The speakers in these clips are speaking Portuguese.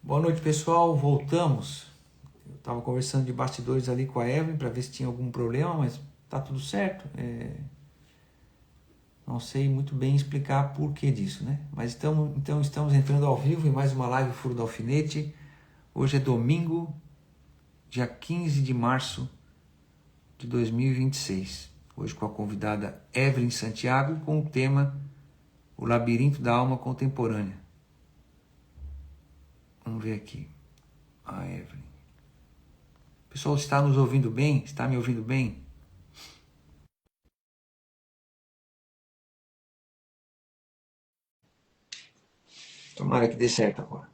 Boa noite, pessoal. Voltamos. Eu estava conversando de bastidores ali com a Evelyn para ver se tinha algum problema, mas tá tudo certo. Não sei muito bem explicar por que disso, né? Mas então estamos entrando ao vivo em mais uma live Furo do Alfinete. Hoje é domingo, dia 15 de março de 2026. Hoje com a convidada Evelyn Santiago com o tema O Labirinto da Alma Contemporânea. Vamos ver aqui. A Evelyn. Pessoal, está nos ouvindo bem? Está me ouvindo bem? Tomara que dê certo agora.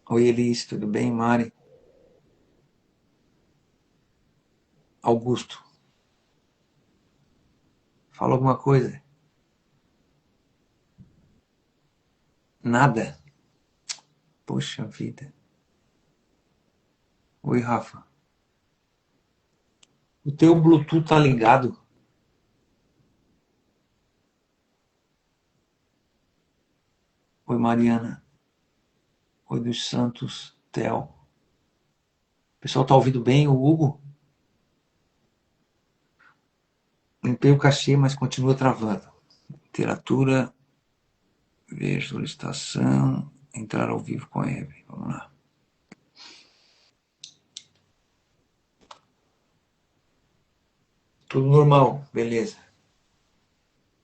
Oi, Elis, tudo bem? Mari? Augusto, fala alguma coisa? Nada? Poxa vida. Oi, Rafa. O teu Bluetooth tá ligado? Oi, Mariana. Oi, dos Santos, Theo. O pessoal tá ouvindo bem? O Hugo? Limpei o cachê, mas continua travando. Literatura, ver solicitação, entrar ao vivo com a Evelyn. Vamos lá. Tudo normal, beleza.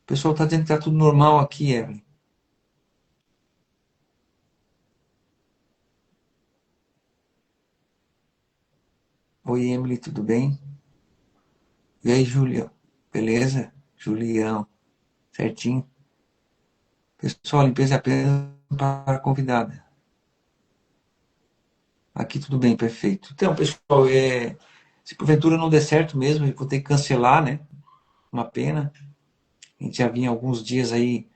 O pessoal tá dizendo que tá tudo normal aqui, Evelyn. Oi, Emily, tudo bem? E aí, Julia? Beleza? Julião, certinho? Pessoal, limpeza é apenas para a convidada. Aqui tudo bem, perfeito. Então, pessoal, se porventura não der certo mesmo, eu vou ter que cancelar, né? Uma pena. A gente já vinha alguns dias aí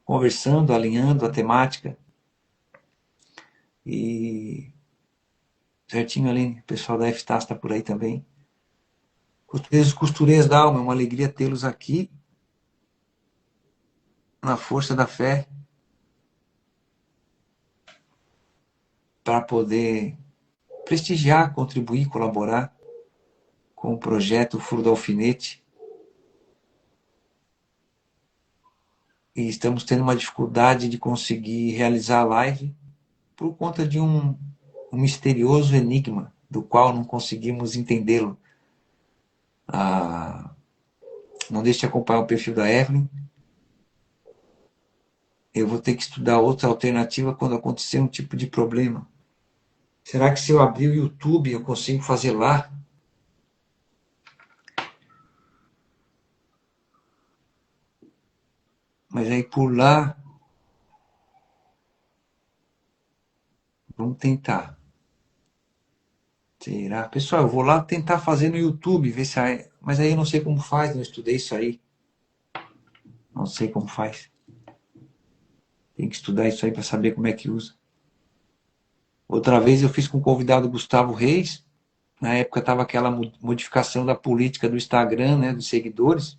conversando, alinhando a temática. E certinho ali, o pessoal da FTAS está por aí também. Costureiros da alma, é uma alegria tê-los aqui na força da fé para poder prestigiar, contribuir, colaborar com o projeto Furo do Alfinete. E estamos tendo uma dificuldade de conseguir realizar a live por conta de um misterioso enigma do qual não conseguimos entendê-lo. Não deixe de acompanhar o perfil da Evelyn. Eu vou ter que estudar outra alternativa quando acontecer um tipo de problema. Será que se eu abrir o YouTube eu consigo fazer lá? Mas aí por lá, vamos tentar. Será? Pessoal, eu vou lá tentar fazer no YouTube, ver se mas aí eu não sei como faz, não estudei isso aí. Não sei como faz. Tem que estudar isso aí para saber como é que usa. Outra vez eu fiz com o convidado Gustavo Reis. Na época estava aquela modificação da política do Instagram, né, dos seguidores.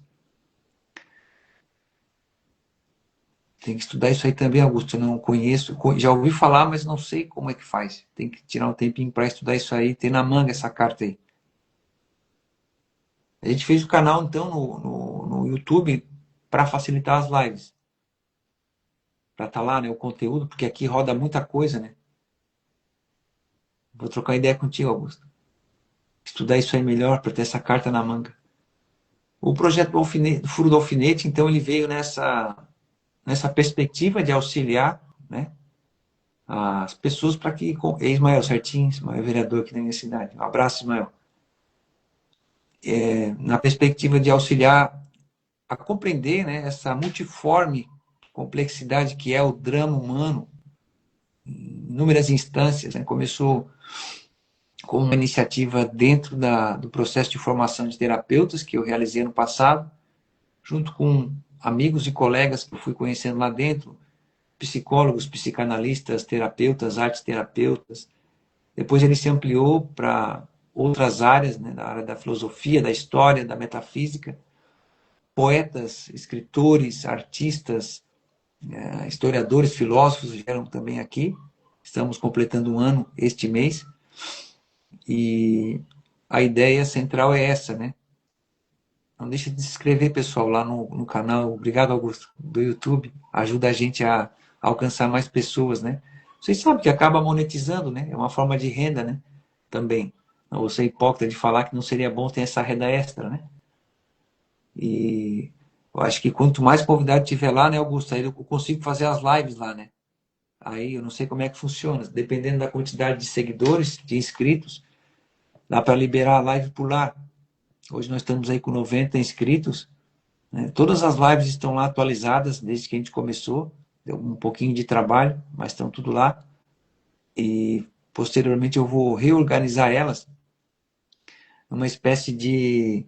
Tem que estudar isso aí também, Augusto. Eu não conheço, já ouvi falar, mas não sei como é que faz. Tem que tirar um tempinho para estudar isso aí, ter na manga essa carta aí. A gente fez o canal, então, no YouTube para facilitar as lives. Para estar lá, né, o conteúdo, porque aqui roda muita coisa, né? Vou trocar ideia contigo, Augusto. Estudar isso aí melhor para ter essa carta na manga. O projeto do Furo do Alfinete, então, ele veio nessa perspectiva de auxiliar, né, as pessoas para que. Ismael, certinho, Ismael é vereador aqui na minha cidade. Um abraço, Ismael. Na perspectiva de auxiliar a compreender, né, essa multiforme complexidade que é o drama humano, em inúmeras instâncias. Né? Começou com uma iniciativa dentro do processo de formação de terapeutas que eu realizei no passado, junto com amigos e colegas que eu fui conhecendo lá dentro, psicólogos, psicanalistas, terapeutas, artes terapeutas. Depois ele se ampliou para outras áreas, né, da área da filosofia, da história, da metafísica, poetas, escritores, artistas, historiadores, filósofos vieram também aqui. Estamos completando um ano este mês. E a ideia central é essa, né? Não deixe de se inscrever, pessoal, lá no canal. Obrigado, Augusto, do YouTube. Ajuda a gente a alcançar mais pessoas, né? Vocês sabem que acaba monetizando, né? É uma forma de renda, né? Também. Não vou ser hipócrita de falar que não seria bom ter essa renda extra, né? E eu acho que quanto mais convidado tiver lá, né, Augusto, aí eu consigo fazer as lives lá, né? Aí eu não sei como é que funciona. Dependendo da quantidade de seguidores, de inscritos, dá para liberar a live por lá. Hoje nós estamos aí com 90 inscritos, né? Todas as lives estão lá atualizadas desde que a gente começou. Deu um pouquinho de trabalho, mas estão tudo lá. E posteriormente eu vou reorganizar elas numa espécie de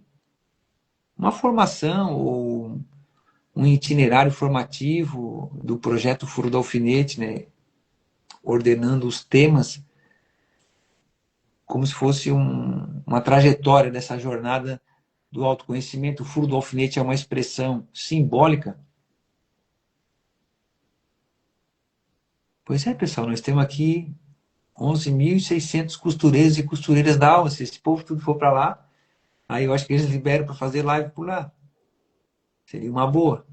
uma formação ou um itinerário formativo do projeto Furo do Alfinete, né? Ordenando os temas como se fosse uma trajetória dessa jornada do autoconhecimento. O furo do alfinete é uma expressão simbólica. Pois é, pessoal, nós temos aqui 11.600 costureiros e costureiras da alma. Se esse povo tudo for para lá, aí eu acho que eles liberam para fazer live por lá. Seria uma boa.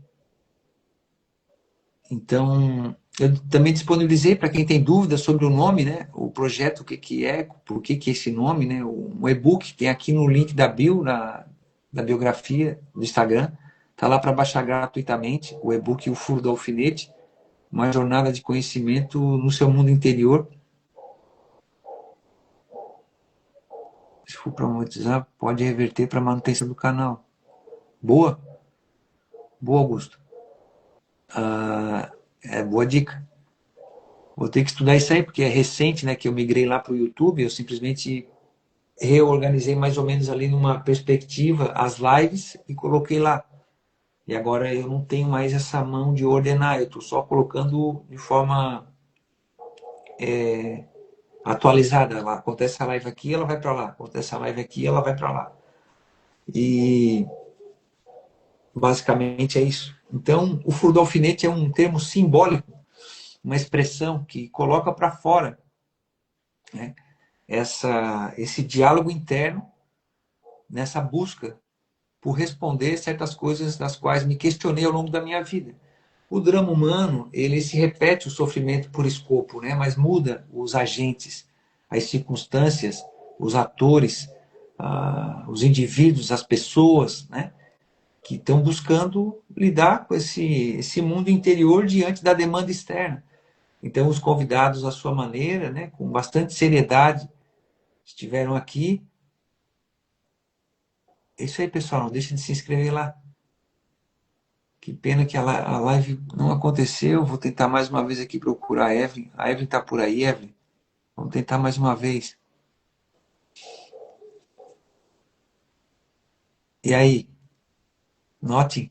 Então, eu também disponibilizei para quem tem dúvidas sobre o nome, né? O projeto, o que, que é, por que, que é esse nome, né? Um e-book tem aqui no link da bio, da biografia do Instagram. Está lá para baixar gratuitamente o e-book O Furo do Alfinete, uma jornada de conhecimento no seu mundo interior. Se for para monetizar, pode reverter para manutenção do canal. Boa? Boa, Augusto. Boa dica. Vou ter que estudar isso aí, porque é recente, né, que eu migrei lá para o YouTube. Eu simplesmente reorganizei mais ou menos ali numa perspectiva as lives e coloquei lá. E agora eu não tenho mais essa mão de ordenar, eu estou só colocando de forma atualizada. Lá, acontece a live aqui, ela vai para lá. Acontece a live aqui, ela vai para lá. E basicamente é isso. Então, o furo do alfinete é um termo simbólico, uma expressão que coloca para fora, né, esse diálogo interno nessa busca por responder certas coisas das quais me questionei ao longo da minha vida. O drama humano, ele se repete o sofrimento por escopo, né? Mas muda os agentes, as circunstâncias, os atores, os indivíduos, as pessoas, né? Que estão buscando lidar com esse mundo interior diante da demanda externa. Então, os convidados, à sua maneira, né? Com bastante seriedade, estiveram aqui. É isso aí, pessoal. Não deixe de se inscrever lá. Que pena que a live não aconteceu. Vou tentar mais uma vez aqui procurar a Evelyn. A Evelyn está por aí, Evelyn? Vamos tentar mais uma vez. E aí? Note,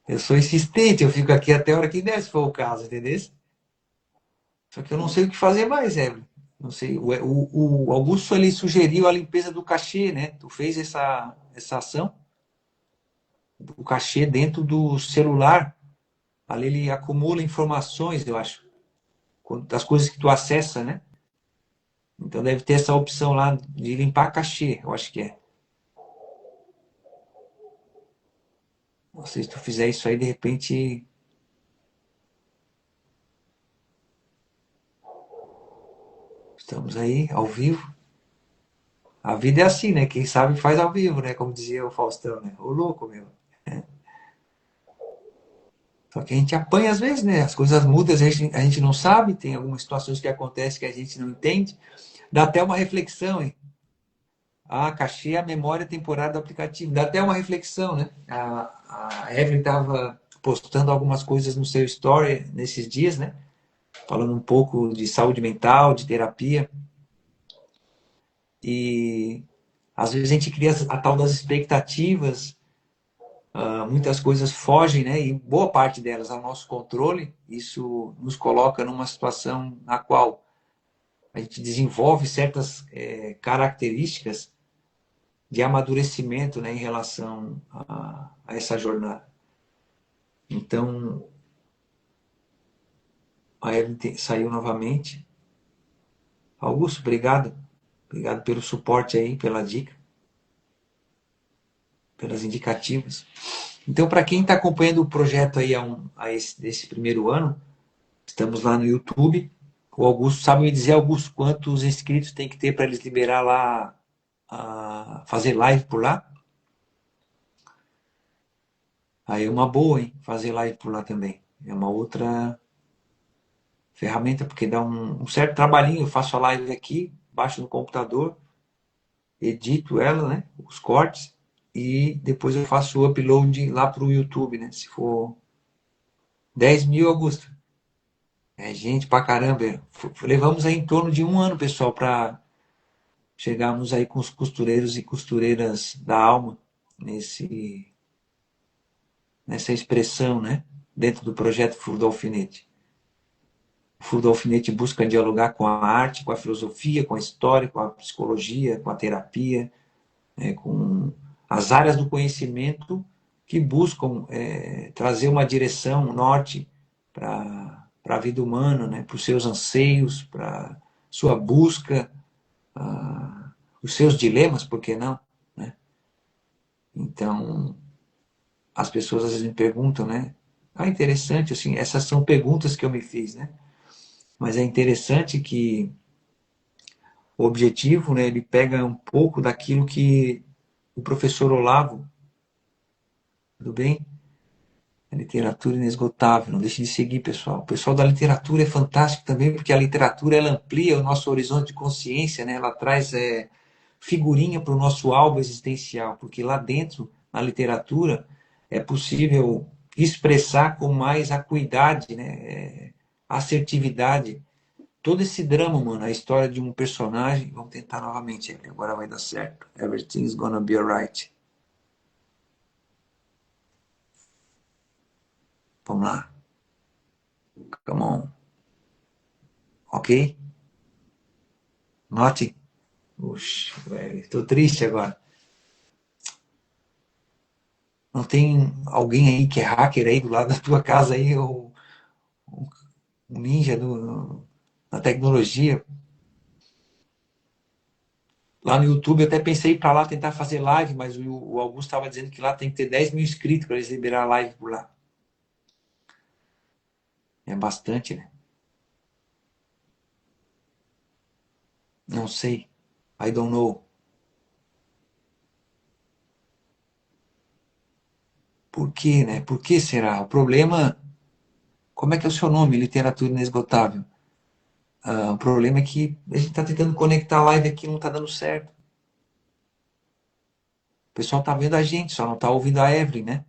eu sou insistente, eu fico aqui até a hora que der, se for o caso, entendeu? Só que eu não sei o que fazer mais, Evelyn. Não sei. O Augusto ali sugeriu a limpeza do cachê, né? Tu fez essa ação do cachê dentro do celular. Ali ele acumula informações, eu acho, das coisas que tu acessa, né? Então deve ter essa opção lá de limpar cachê, eu acho que é. Não sei se tu fizer isso aí, de repente. Estamos aí, ao vivo. A vida é assim, né? Quem sabe faz ao vivo, né? Como dizia o Faustão, né? Ô louco, meu. Só que a gente apanha às vezes, né? As coisas mudam, a gente não sabe, tem algumas situações que acontecem que a gente não entende. Dá até uma reflexão, hein? Ah, cachê a memória temporária do aplicativo. Dá até uma reflexão, né? A Evelyn estava postando algumas coisas no seu story nesses dias, né? Falando um pouco de saúde mental, de terapia. E às vezes a gente cria a tal das expectativas, muitas coisas fogem, né? E boa parte delas ao nosso controle. Isso nos coloca numa situação na qual a gente desenvolve certas características de amadurecimento, né, em relação a essa jornada. Então, A Evelyn saiu novamente. Augusto, obrigado. Obrigado pelo suporte aí, pela dica, pelas indicativas. Então, para quem está acompanhando o projeto aí desse primeiro ano, estamos lá no YouTube. O Augusto sabe me dizer, Augusto, quantos inscritos tem que ter para eles liberar lá, fazer live por lá? Aí é uma boa, hein? Fazer live por lá também. É uma outra ferramenta, porque dá um certo trabalhinho. Eu faço a live aqui, baixo no computador, edito ela, né? Os cortes, e depois eu faço o upload lá para o YouTube, né? Se for 10 mil, Augusto. É gente pra caramba. Levamos aí em torno de um ano, pessoal, para chegarmos aí com os costureiros e costureiras da alma nessa expressão, né? Dentro do projeto Furo do Alfinete. O Furo do Alfinete busca dialogar com a arte, com a filosofia, com a história, com a psicologia, com a terapia, né? Com as áreas do conhecimento que buscam trazer uma direção, um norte para a vida humana, né? Para os seus anseios, para sua busca, os seus dilemas, por que não? Né? Então, as pessoas às vezes me perguntam, né? Ah, interessante, assim, essas são perguntas que eu me fiz, né? Mas é interessante que o objetivo, né, ele pega um pouco daquilo que o professor Olavo, tudo bem? A literatura inesgotável, não deixe de seguir, pessoal. O pessoal da literatura é fantástico também, porque a literatura ela amplia o nosso horizonte de consciência, né? Ela traz figurinha para o nosso álbum existencial, porque lá dentro, na literatura, é possível expressar com mais acuidade, né? Assertividade, todo esse drama, mano, a história de um personagem. Vamos tentar novamente, agora vai dar certo. Everything's gonna be alright. Vamos lá. Come on. Ok? Note. Puxa, velho, tô triste agora. Não tem alguém aí que é hacker aí do lado da tua casa aí, ou um ninja da tecnologia? Lá no YouTube eu até pensei ir para lá tentar fazer live, mas o Augusto estava dizendo que lá tem que ter 10 mil inscritos para eles liberar a live por lá. É bastante, né? Não sei. I don't know. Por quê, né? Por que será? O problema. Como é que é o seu nome? Literatura Inesgotável. O problema é que a gente está tentando conectar a live aqui e não está dando certo. O pessoal está vendo a gente, só não está ouvindo a Evelyn, né?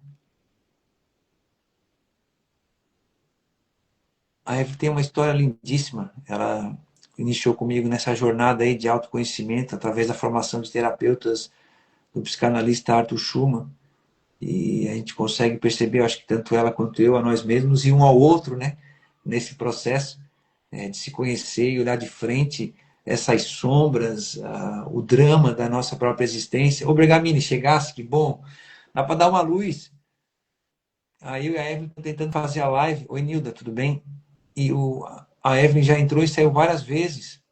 A Evelyn tem uma história lindíssima. Ela iniciou comigo nessa jornada aí de autoconhecimento através da formação de terapeutas do psicanalista Arthur Schumann. E a gente consegue perceber, eu acho que tanto ela quanto eu, a nós mesmos e um ao outro, né? Nesse processo de se conhecer e olhar de frente essas sombras, o drama da nossa própria existência. Ô, Bergamini, chegasse, que bom. Dá para dar uma luz. Aí eu e a Evelyn estão tentando fazer a live. Oi, Nilda, tudo bem? E a Evelyn já entrou e saiu várias vezes.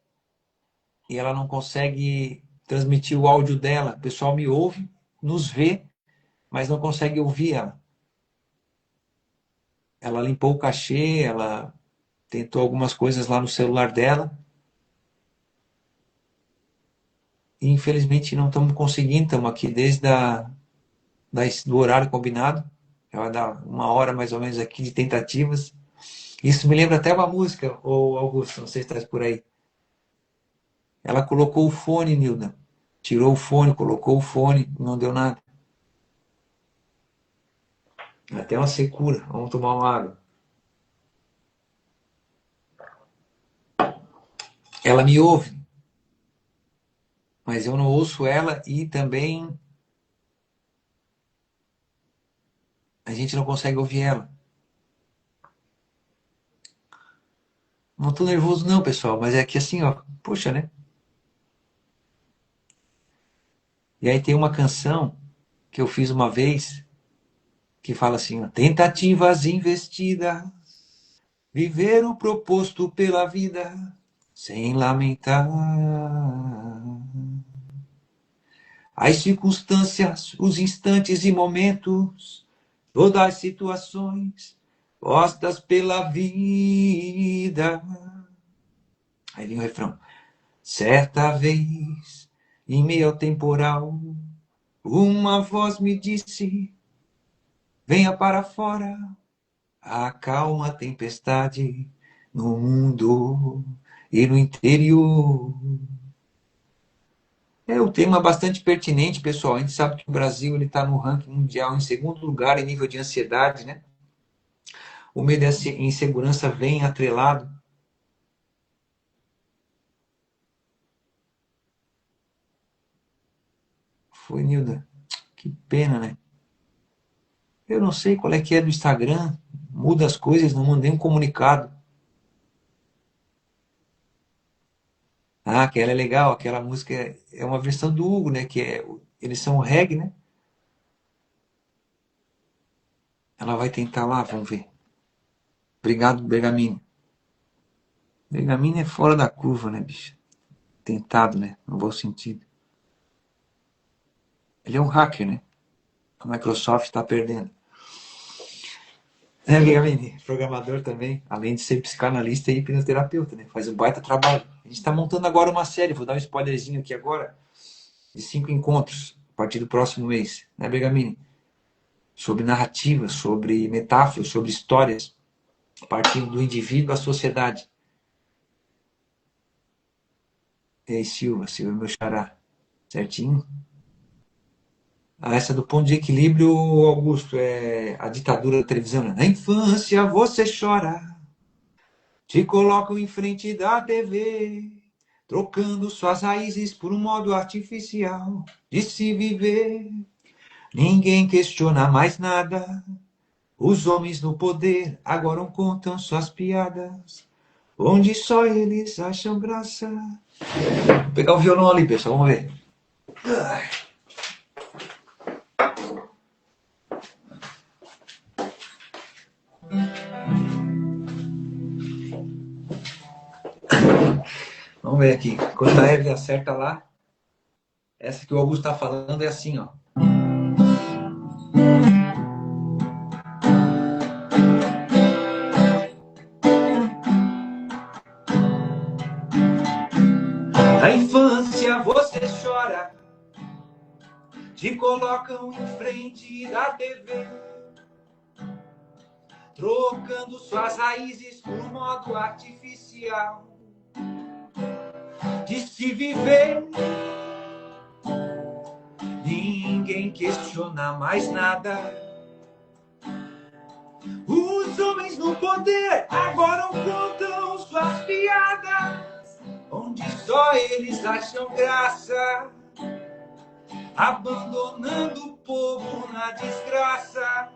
E ela não consegue transmitir o áudio dela. O pessoal me ouve, nos vê, mas não consegue ouvir ela. Ela limpou o cachê, ela tentou algumas coisas lá no celular dela. E infelizmente não estamos conseguindo. Estamos aqui desde do horário combinado. Já vai dar uma hora mais ou menos aqui de tentativas. Isso me lembra até uma música, ô Augusto, não sei se está por aí. Ela colocou o fone, Nilda. Tirou o fone, colocou o fone, não deu nada. Até uma secura. Vamos tomar uma água. Ela me ouve, mas eu não ouço ela e também a gente não consegue ouvir ela. Não tô nervoso não, pessoal, mas é que assim, ó, puxa, né? E aí tem uma canção que eu fiz uma vez que fala assim, ó, tentativas investidas, viver o proposto pela vida sem lamentar as circunstâncias, os instantes e momentos, todas as situações postas pela vida. Aí vem o refrão. Certa vez, em meio ao temporal, uma voz me disse: venha para fora, acalma a tempestade no mundo e no interior. É um tema bastante pertinente, pessoal. A gente sabe que o Brasil está no ranking mundial em segundo lugar em nível de ansiedade, né? O medo e a insegurança vem atrelado. Foi, Nilda. Que pena, né? Eu não sei qual é que é do Instagram. Muda as coisas, não mandei um comunicado. Ah, aquela é legal. Aquela música é uma versão do Hugo, né? Eles são reggae, né? Ela vai tentar lá, vamos ver. Obrigado, Bergamini. Bergamini é fora da curva, né, bicho? Tentado, né? No bom sentido. Ele é um hacker, né? A Microsoft está perdendo. É, Bergamini, programador também, além de ser psicanalista e hipnoterapeuta, né? Faz um baita trabalho. A gente está montando agora uma série, vou dar um spoilerzinho aqui agora, de 5 encontros, a partir do próximo mês, né, Bergamini? Sobre narrativas, sobre metáforas, sobre histórias, partindo do indivíduo à sociedade. E aí, Silva, meu xará, certinho? Ah, essa do ponto de equilíbrio, Augusto, é a ditadura da televisão, né? Na infância você chora, te colocam em frente da TV, trocando suas raízes por um modo artificial de se viver. Ninguém questiona mais nada. Os homens no poder agora contam suas piadas, onde só eles acham graça. Vou pegar o violão ali, pessoal, vamos ver. Vamos ver aqui. Quando a Evelyn acerta lá, essa que o Augusto está falando é assim, ó. Na infância você chora, te colocam em frente da TV, trocando suas raízes por um modo artificial de se viver. Ninguém questiona mais nada. Os homens no poder agora contam suas piadas, onde só eles acham graça, abandonando o povo na desgraça,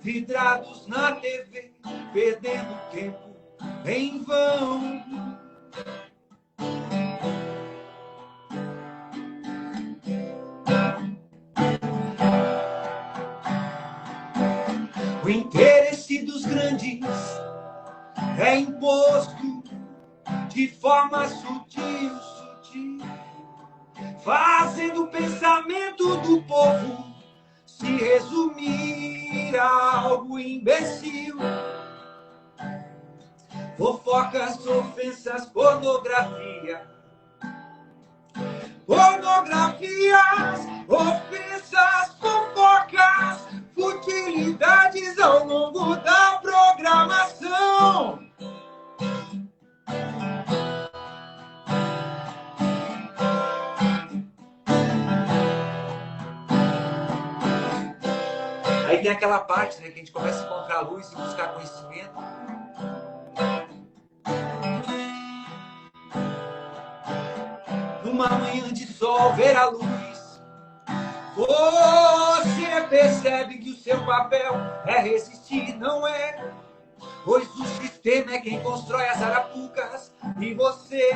vidrados na TV, perdendo tempo em vão. O interesse dos grandes é imposto de forma sutil, fazendo o pensamento do povo se resumir a algo imbecil. Fofocas, ofensas, pornografias, ofensas, fofocas, futilidades ao longo da programação. Aí tem aquela parte, né, que a gente começa a encontrar a luz e buscar conhecimento. Numa manhã de sol, ver a luz, você percebe que o seu papel é resistir, não é? Pois o sistema é quem constrói as arapucas e você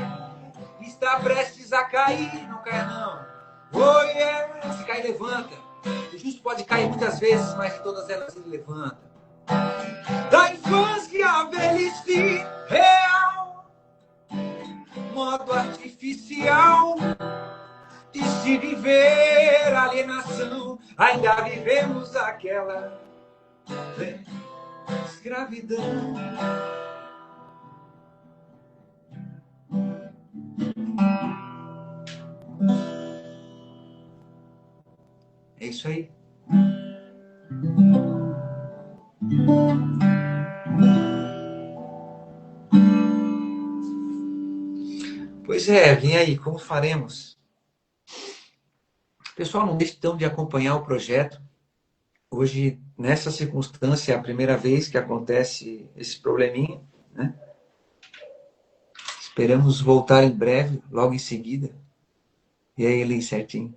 está prestes a cair. Não caia não. Oh yeah. Se cair, levanta. O justo pode cair muitas vezes, mas de todas elas ele levanta. Da infância viver alienação, ainda vivemos aquela escravidão. É isso aí. Pois é, vem aí, como faremos? Pessoal, não deixe então de acompanhar o projeto. Hoje, nessa circunstância, é a primeira vez que acontece esse probleminha, né? Esperamos voltar em breve, logo em seguida. E aí, Eli, certinho?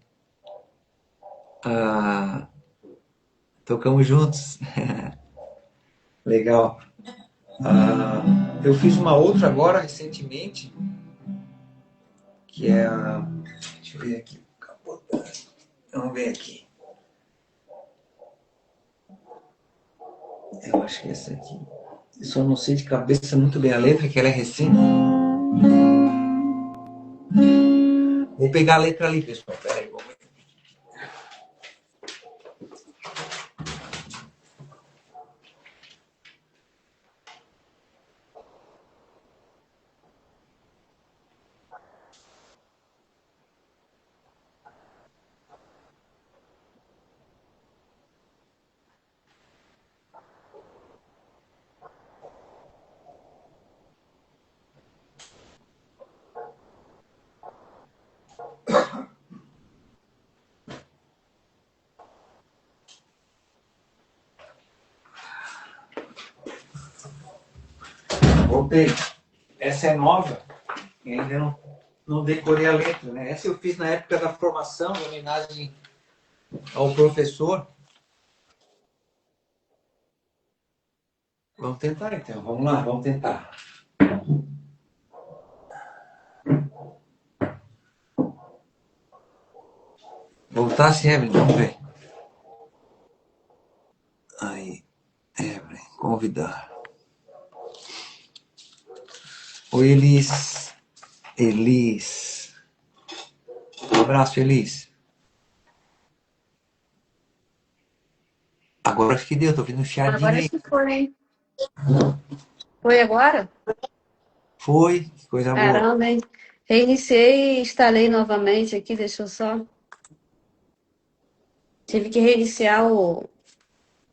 Tocamos juntos. Legal. Eu fiz uma outra agora, recentemente, que é a... Deixa eu ver aqui. Vamos ver aqui. Eu acho que é essa aqui. Eu só não sei de cabeça muito bem a letra, que ela é recente. Vou pegar a letra ali, pessoal. Peraí, vamos ver. Voltei. Essa é nova. E ainda não decorei a letra, né? Essa eu fiz na época da formação, em homenagem ao professor. Vamos tentar, então. Vamos lá, vamos tentar. Voltar sim, Evelyn, vamos ver. Aí, Evelyn, convidar. Oi, Elis. Elis. Um abraço, Elis. Agora acho que deu, tô ouvindo um chiadinho Agora aí. acho que foi, hein? Foi agora? Foi, que coisa boa. Caramba, hein? Reiniciei e instalei novamente aqui, deixa eu só. Tive que reiniciar o.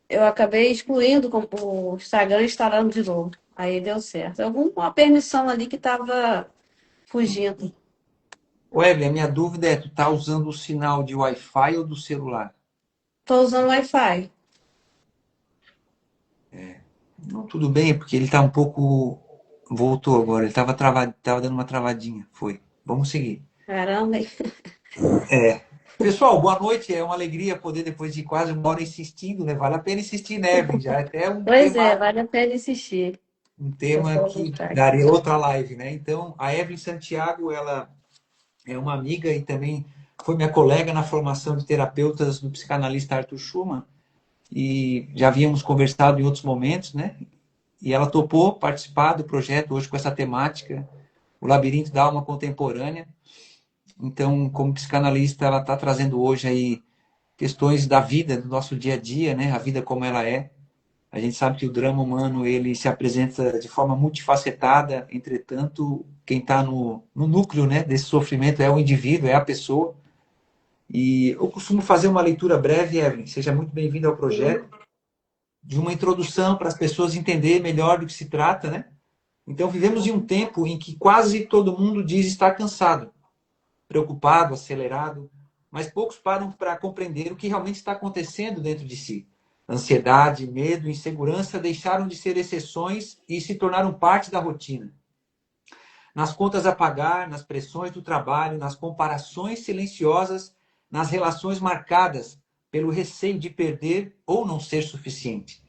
Eu acabei excluindo o Instagram e instalando de novo. Aí deu certo. Alguma permissão ali que estava fugindo. Ô, Evelyn, a minha dúvida é, tu tá usando o sinal de Wi-Fi ou do celular? Tô usando Wi-Fi. Não, tudo bem, porque ele tá um pouco... Voltou agora, ele tava travado, tava dando uma travadinha. Foi. Vamos seguir. Caramba, hein? Pessoal, boa noite. É uma alegria poder, depois de quase uma hora insistindo, né? Vale a pena insistir, né, Evelyn? Já é até Pois é, vale a pena insistir. um Deixa eu tema só que voltar aqui. daria outra live, né? Então, a Evelyn Santiago, ela é uma amiga e também foi minha colega na formação de terapeutas do psicanalista Arthur Schumann. E já havíamos conversado em outros momentos, né? E ela topou participar do projeto hoje com essa temática, o Labirinto da Alma Contemporânea. Então, como psicanalista, ela está trazendo hoje aí questões da vida, do nosso dia a dia, né? A vida como ela é. A gente sabe que o drama humano ele se apresenta de forma multifacetada, entretanto, quem está no núcleo, né, desse sofrimento é o indivíduo, é a pessoa. E eu costumo fazer uma leitura breve, Evelyn, seja muito bem-vindo ao Sim. projeto, de uma introdução para as pessoas entenderem melhor do que se trata, né? Então, vivemos em um tempo em que quase todo mundo diz estar cansado, preocupado, acelerado, mas poucos param para compreender o que realmente está acontecendo dentro de si. Ansiedade, medo, insegurança deixaram de ser exceções e se tornaram parte da rotina. Nas contas a pagar, nas pressões do trabalho, nas comparações silenciosas, nas relações marcadas pelo receio de perder ou não ser suficiente.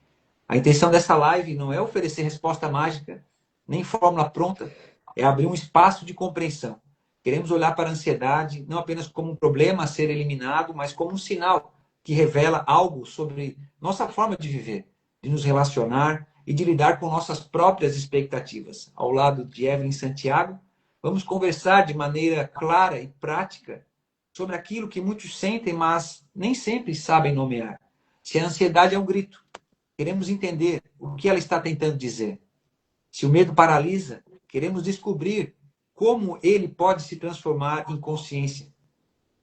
A intenção dessa live não é oferecer resposta mágica, nem fórmula pronta, é abrir um espaço de compreensão. Queremos olhar para a ansiedade não apenas como um problema a ser eliminado, mas como um sinal que revela algo sobre nossa forma de viver, de nos relacionar e de lidar com nossas próprias expectativas. Ao lado de Evelyn Santiago, vamos conversar de maneira clara e prática sobre aquilo que muitos sentem, mas nem sempre sabem nomear. Se a ansiedade é um grito, queremos entender o que ela está tentando dizer. Se o medo paralisa, queremos descobrir como ele pode se transformar em consciência.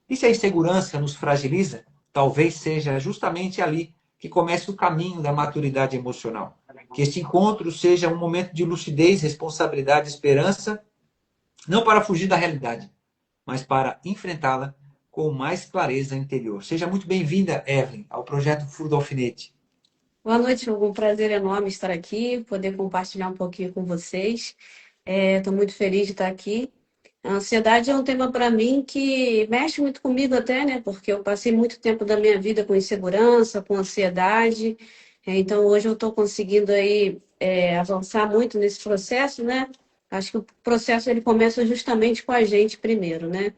E se a insegurança nos fragiliza, talvez seja justamente ali que começa o caminho da maturidade emocional. Que este encontro seja um momento de lucidez, responsabilidade e esperança, não para fugir da realidade, mas para enfrentá-la com mais clareza interior. Seja muito bem-vinda, Evelyn, ao projeto Furo do Alfinete. Boa noite, Hugo. Um prazer enorme estar aqui, poder compartilhar um pouquinho com vocês. Estou muito feliz de estar aqui. A ansiedade é um tema para mim que mexe muito comigo até, né? Porque eu passei muito tempo da minha vida com insegurança, com ansiedade. Então hoje eu estou conseguindo aí avançar muito nesse processo, né? Acho que o processo ele começa justamente com a gente primeiro, né?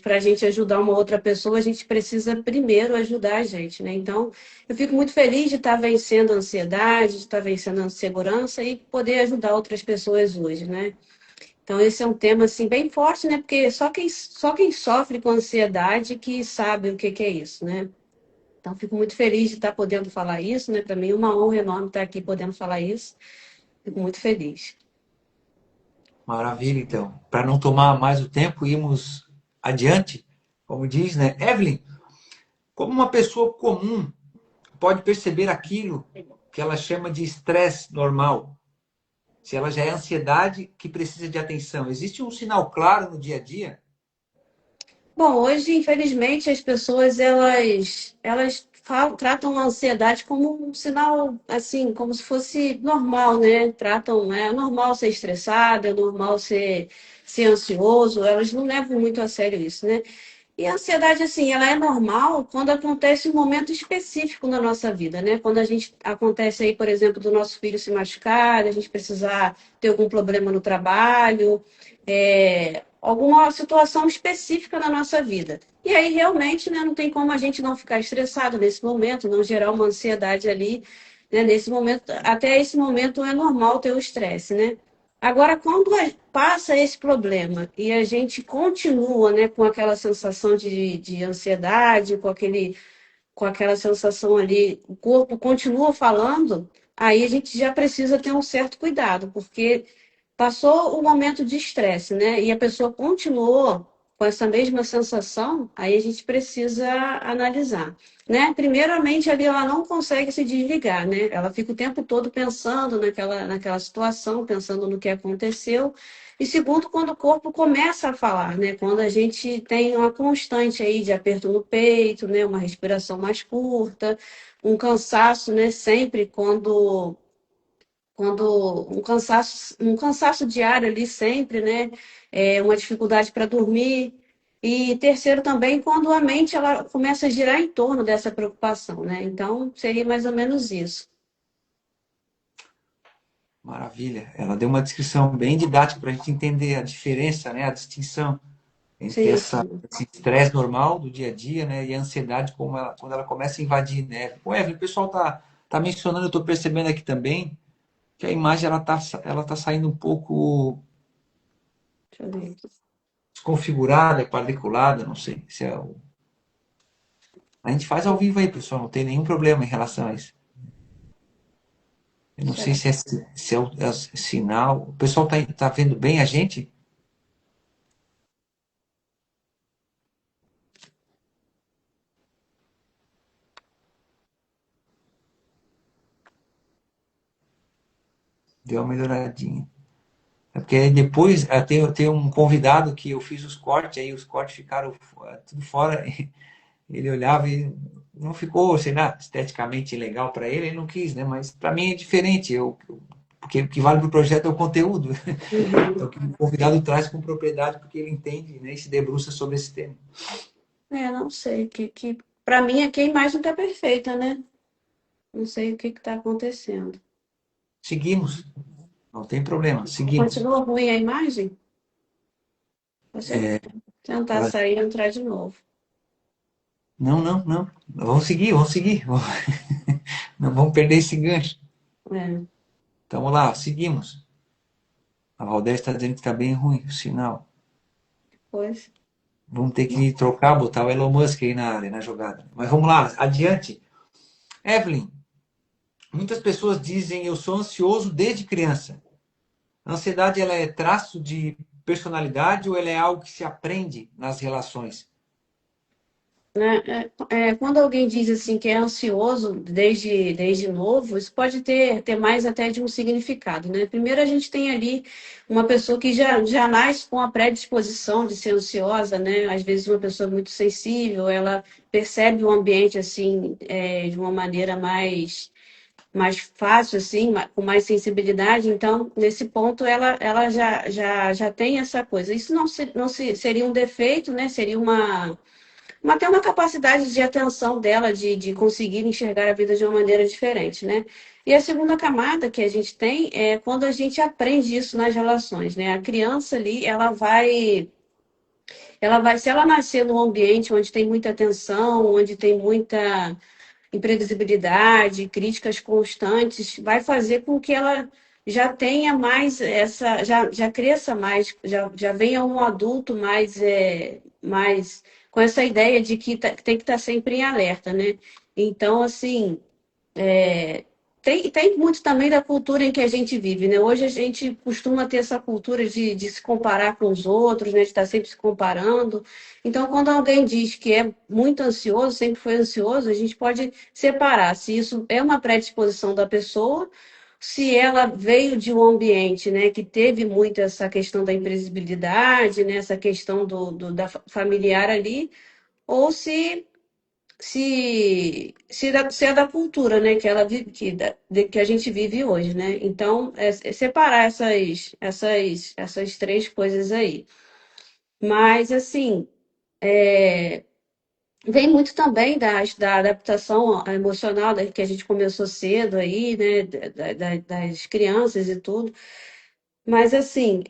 Para a gente ajudar uma outra pessoa, a gente precisa primeiro ajudar a gente, né? Então, eu fico muito feliz de estar vencendo a ansiedade, de estar vencendo a insegurança e poder ajudar outras pessoas hoje, né? Então, esse é um tema, assim, bem forte, né? Porque só quem sofre com ansiedade que sabe o que que é isso, né? Então, fico muito feliz de estar podendo falar isso, né? Para mim é uma honra enorme estar aqui podendo falar isso. Fico muito feliz. Maravilha, então. Para não tomar mais o tempo, irmos adiante, como diz, né? Evelyn, como uma pessoa comum pode perceber aquilo que ela chama de estresse normal? Se ela já é ansiedade que precisa de atenção, existe um sinal claro no dia a dia? Bom, hoje, infelizmente, as pessoas elas tratam a ansiedade como um sinal, assim, como se fosse normal, né? Tratam, é normal ser estressada, é normal ser ansioso, elas não levam muito a sério isso, né? E a ansiedade, assim, ela é normal quando acontece um momento específico na nossa vida, né? Quando a gente acontece aí, por exemplo, do nosso filho se machucar, a gente precisar ter algum problema no trabalho, alguma situação específica na nossa vida. E aí, realmente, né, não tem como a gente não ficar estressado nesse momento, não gerar uma ansiedade ali, né? Nesse momento, até esse momento é normal ter o estresse, né? Agora, quando passa esse problema e a gente continua, né, com aquela sensação de ansiedade, com aquela sensação ali, o corpo continua falando, aí a gente já precisa ter um certo cuidado, porque passou o momento de estresse, né, e a pessoa continuou com essa mesma sensação, aí a gente precisa analisar, né? Primeiramente, ali ela não consegue se desligar, né? Ela fica o tempo todo pensando naquela situação, pensando no que aconteceu. E segundo, quando o corpo começa a falar, né? Quando a gente tem uma constante aí de aperto no peito, né? Uma respiração mais curta, um cansaço, né? Sempre quando um cansaço diário ali sempre, né? Uma dificuldade para dormir. E terceiro também, quando a mente ela começa a girar em torno dessa preocupação, né? Então, seria mais ou menos isso. Maravilha. Ela deu uma descrição bem didática para a gente entender a diferença, né, a distinção entre Sim, sim. esse estresse normal do dia a dia, né, e a ansiedade quando ela começa a invadir, né. O Evelyn, o pessoal tá mencionando, eu estou percebendo aqui também que a imagem ela tá saindo um pouco Deixa eu ver aqui. desconfigurada, quadriculada, não sei se é o... A gente faz ao vivo aí, pessoal, não tem nenhum problema em relação a isso. Eu não sei Será? se é o sinal. O pessoal tá vendo bem a gente? Deu uma melhoradinha. É porque aí depois tem um convidado que eu fiz os cortes, aí os cortes ficaram tudo fora. Ele olhava e não ficou, sei lá, esteticamente legal para ele, ele não quis, né? Mas para mim é diferente. Porque o que vale para o projeto é o conteúdo. Então, Uhum. o que o convidado traz com propriedade, porque ele entende, né, e se debruça sobre esse tema. Não sei, que para mim aqui a imagem está perfeita, né? Não sei o que está acontecendo. Seguimos, não tem problema, seguimos. Continua ruim a imagem? Você tentar Ela- sair e entrar de novo. Não, não, não. Vamos seguir, vamos seguir. Não vamos perder esse gancho. É, Então, lá, seguimos. A Valdez está dizendo que está bem ruim o sinal. pois. Vamos ter que trocar, botar o Elon Musk aí na área, na jogada. Mas vamos lá, adiante. Evelyn, muitas pessoas dizem eu sou ansioso desde criança. A ansiedade ela é traço de personalidade ou ela é algo que se aprende nas relações? Né? Quando alguém diz assim que é ansioso desde novo, isso pode ter mais até de um significado, né? Primeiro a gente tem ali uma pessoa que já nasce com a predisposição de ser ansiosa, né? Às vezes uma pessoa muito sensível, ela percebe o ambiente assim de uma maneira mais fácil, assim, com mais sensibilidade. Então, nesse ponto, ela já tem essa coisa. Isso não seria um defeito, né? Seria até uma capacidade de atenção dela, de conseguir enxergar a vida de uma maneira diferente, né? E a segunda camada que a gente tem é quando a gente aprende isso nas relações, né? A criança ali, se ela nascer num ambiente onde tem muita atenção, onde tem muita imprevisibilidade, críticas constantes, vai fazer com que ela já tenha mais já cresça mais, já venha um adulto mais com essa ideia de que tem que estar sempre em alerta, né? Então, assim, tem muito também da cultura em que a gente vive, né? Hoje a gente costuma ter essa cultura de se comparar com os outros, né? De estar sempre se comparando. Então, quando alguém diz que é muito ansioso, sempre foi ansioso, a gente pode separar se isso é uma predisposição da pessoa, se ela veio de um ambiente, né, que teve muito essa questão da imprevisibilidade, né? Essa questão da familiar ali, ou se é da cultura, né, que ela vive, que a gente vive hoje, né? Então, é separar essas três coisas aí. Mas, assim, vem muito também da adaptação emocional que a gente começou cedo aí, né, das crianças e tudo. Mas, assim,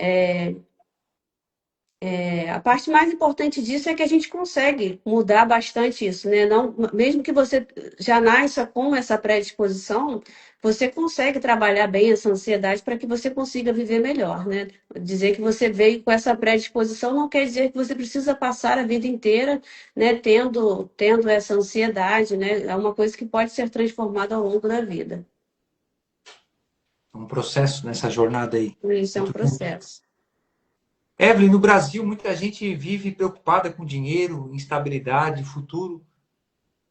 a parte mais importante disso é que a gente consegue mudar bastante isso, né? Não, mesmo que você já nasça com essa predisposição, você consegue trabalhar bem essa ansiedade para que você consiga viver melhor, né? Dizer que você veio com essa predisposição não quer dizer que você precisa passar a vida inteira, né, tendo essa ansiedade, né? É uma coisa que pode ser transformada ao longo da vida. Um processo nessa jornada aí. Isso é um Muito bom. processo. Evelyn, no Brasil, muita gente vive preocupada com dinheiro, instabilidade, futuro.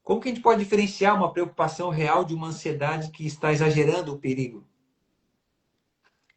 Como que a gente pode diferenciar uma preocupação real de uma ansiedade que está exagerando o perigo?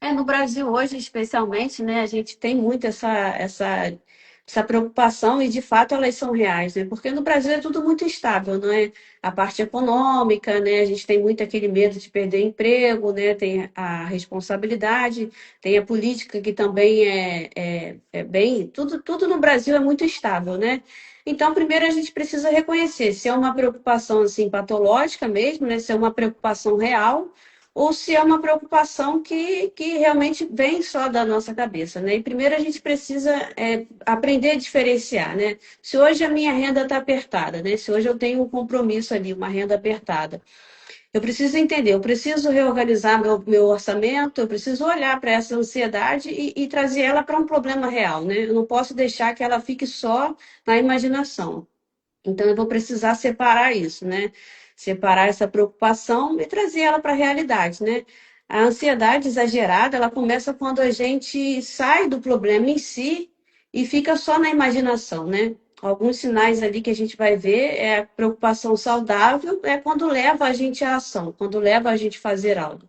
No Brasil hoje, especialmente, né, a gente tem muito essa preocupação e, de fato, elas são reais, né? Porque no Brasil é tudo muito estável, não é? A parte econômica, né? A gente tem muito aquele medo de perder emprego, né? Tem a responsabilidade, tem a política que também é bem... Tudo no Brasil é muito estável, né? Então, primeiro a gente precisa reconhecer se é uma preocupação, assim, patológica mesmo, né? Se é uma preocupação real ou se é uma preocupação que realmente vem só da nossa cabeça, né? E primeiro a gente precisa aprender a diferenciar, né? Se hoje a minha renda está apertada, né? Se hoje eu tenho um compromisso ali, uma renda apertada, eu preciso entender, eu preciso reorganizar meu orçamento, eu preciso olhar para essa ansiedade e trazer ela para um problema real, né? Eu não posso deixar que ela fique só na imaginação. Então, eu vou precisar separar isso, né? Separar essa preocupação e trazer ela para a realidade, né? A ansiedade exagerada, ela começa quando a gente sai do problema em si e fica só na imaginação, né? Alguns sinais ali que a gente vai ver é a preocupação saudável, é quando leva a gente à ação, quando leva a gente a fazer algo.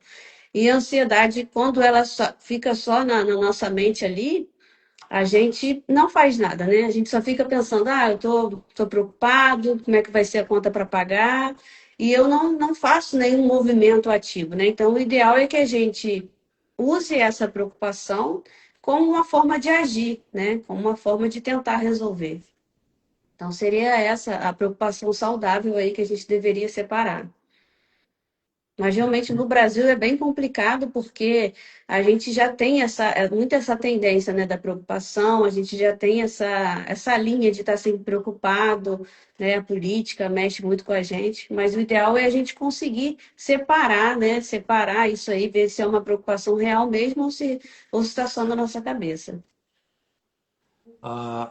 E a ansiedade, quando ela fica só na nossa mente ali, a gente não faz nada, né? A gente só fica pensando, eu tô preocupado, como é que vai ser a conta para pagar? E eu não faço nenhum movimento ativo, né? Então, o ideal é que a gente use essa preocupação como uma forma de agir, né? Como uma forma de tentar resolver. Então, seria essa a preocupação saudável aí que a gente deveria separar. Mas realmente no Brasil é bem complicado porque a gente já tem muito essa tendência, né, da preocupação, a gente já tem essa linha de estar sempre preocupado, né, a política mexe muito com a gente, mas o ideal é a gente conseguir separar, né, separar isso aí, ver se é uma preocupação real mesmo ou se está só na nossa cabeça.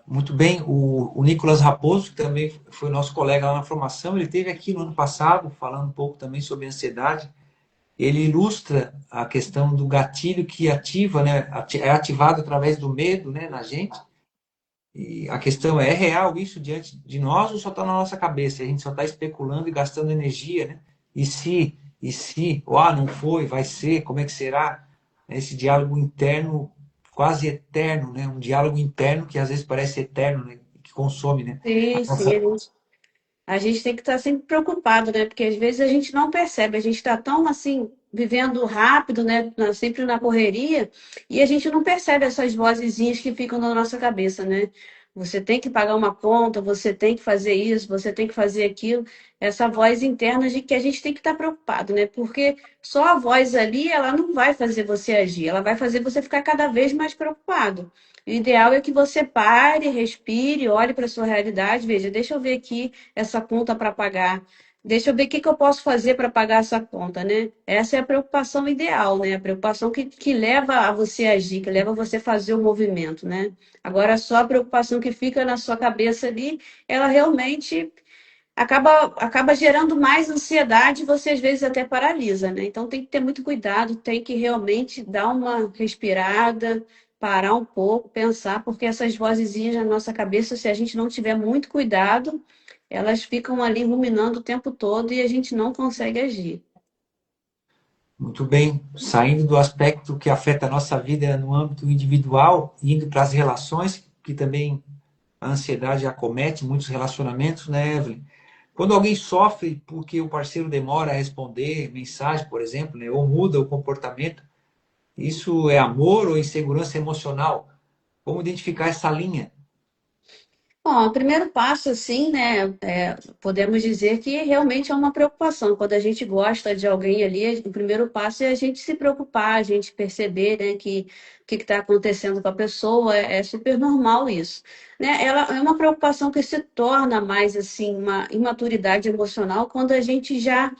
Muito bem, o Nicolas Raposo, que também foi nosso colega lá na formação, ele esteve aqui no ano passado falando um pouco também sobre ansiedade. Ele ilustra a questão do gatilho que ativa, né, é ativado através do medo, né, na gente. E a questão é real isso diante de nós ou só está na nossa cabeça? A gente só está especulando e gastando energia, né? E se, ou não foi, vai ser, como é que será? Esse diálogo interno quase eterno, né? Um diálogo interno que às vezes parece eterno, né? Que consome, né? A Sim, sim, nossa... a gente tem que estar sempre preocupado, né? Porque às vezes a gente não percebe, a gente está tão assim, vivendo rápido, né? Sempre na correria, e a gente não percebe essas vozezinhas que ficam na nossa cabeça, né? Você tem que pagar uma conta, você tem que fazer isso, você tem que fazer aquilo. Essa voz interna de que a gente tem que estar preocupado, né? Porque só a voz ali, ela não vai fazer você agir, ela vai fazer você ficar cada vez mais preocupado. O ideal é que você pare, respire, olhe para a sua realidade, veja, deixa eu ver aqui essa conta para pagar. Deixa eu ver o que eu posso fazer para pagar essa conta, né? Essa é a preocupação ideal, né? A preocupação que leva a você agir, que leva a você fazer o movimento, né? Agora, só a preocupação que fica na sua cabeça ali, ela realmente acaba gerando mais ansiedade e você às vezes até paralisa, né? Então tem que ter muito cuidado, tem que realmente dar uma respirada, parar um pouco, pensar, porque essas vozezinhas na nossa cabeça, se a gente não tiver muito cuidado, elas ficam ali ruminando o tempo todo e a gente não consegue agir. Muito bem, saindo do aspecto que afeta a nossa vida no âmbito individual, indo para as relações, que também a ansiedade acomete muitos relacionamentos, né, Evelyn? Quando alguém sofre porque o parceiro demora a responder mensagem, por exemplo, né, ou muda o comportamento, isso é amor ou insegurança emocional? Como identificar essa linha? Bom, o primeiro passo, assim, né, podemos dizer que realmente é uma preocupação. Quando a gente gosta de alguém ali, o primeiro passo é a gente se preocupar, a gente perceber, né, que o que está acontecendo com a pessoa, é super normal isso, né? Ela é uma preocupação que se torna mais, assim, uma imaturidade emocional quando a gente já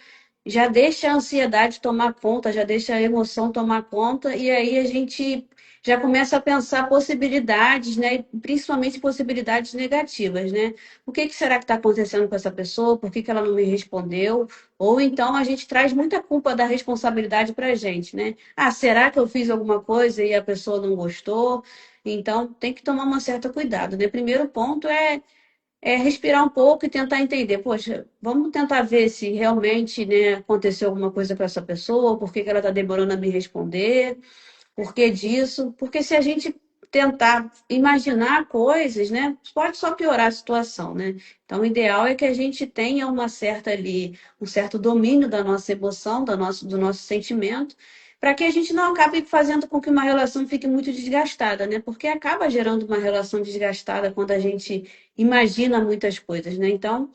deixa a ansiedade tomar conta, já deixa a emoção tomar conta, e aí a gente já começa a pensar possibilidades, né? Principalmente possibilidades negativas, né? O que será que está acontecendo com essa pessoa? Por que ela não me respondeu? Ou então a gente traz muita culpa da responsabilidade para a gente, né? Ah, será que eu fiz alguma coisa e a pessoa não gostou? Então tem que tomar um certo cuidado, né? Primeiro ponto é respirar um pouco e tentar entender, poxa, vamos tentar ver se realmente, né, aconteceu alguma coisa com essa pessoa, por que ela está demorando a me responder, por que disso? Porque se a gente tentar imaginar coisas, né, pode só piorar a situação, né? Então, o ideal é que a gente tenha uma certa ali, um certo domínio da nossa emoção, do nosso sentimento, para que a gente não acabe fazendo com que uma relação fique muito desgastada, né? Porque acaba gerando uma relação desgastada quando a gente imagina muitas coisas, né? Então,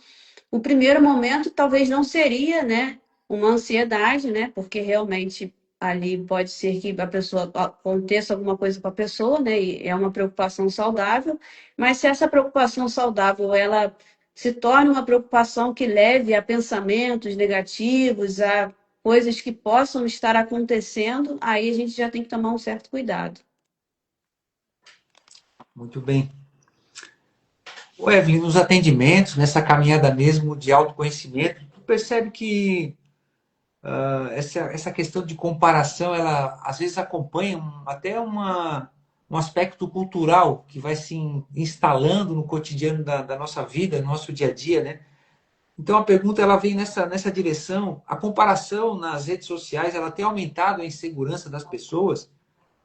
o primeiro momento talvez não seria, né, uma ansiedade, né, porque realmente ali pode ser que a pessoa aconteça alguma coisa com a pessoa, né, e é uma preocupação saudável, mas se essa preocupação saudável ela se torna uma preocupação que leve a pensamentos negativos, a coisas que possam estar acontecendo, aí a gente já tem que tomar um certo cuidado. Muito bem. O Evelyn, nos atendimentos, nessa caminhada mesmo de autoconhecimento, tu percebe que essa questão de comparação, ela às vezes acompanha até um aspecto cultural que vai se instalando no cotidiano da nossa vida, no nosso dia a dia, né? Então a pergunta ela vem nessa direção. A comparação nas redes sociais ela tem aumentado a insegurança das pessoas,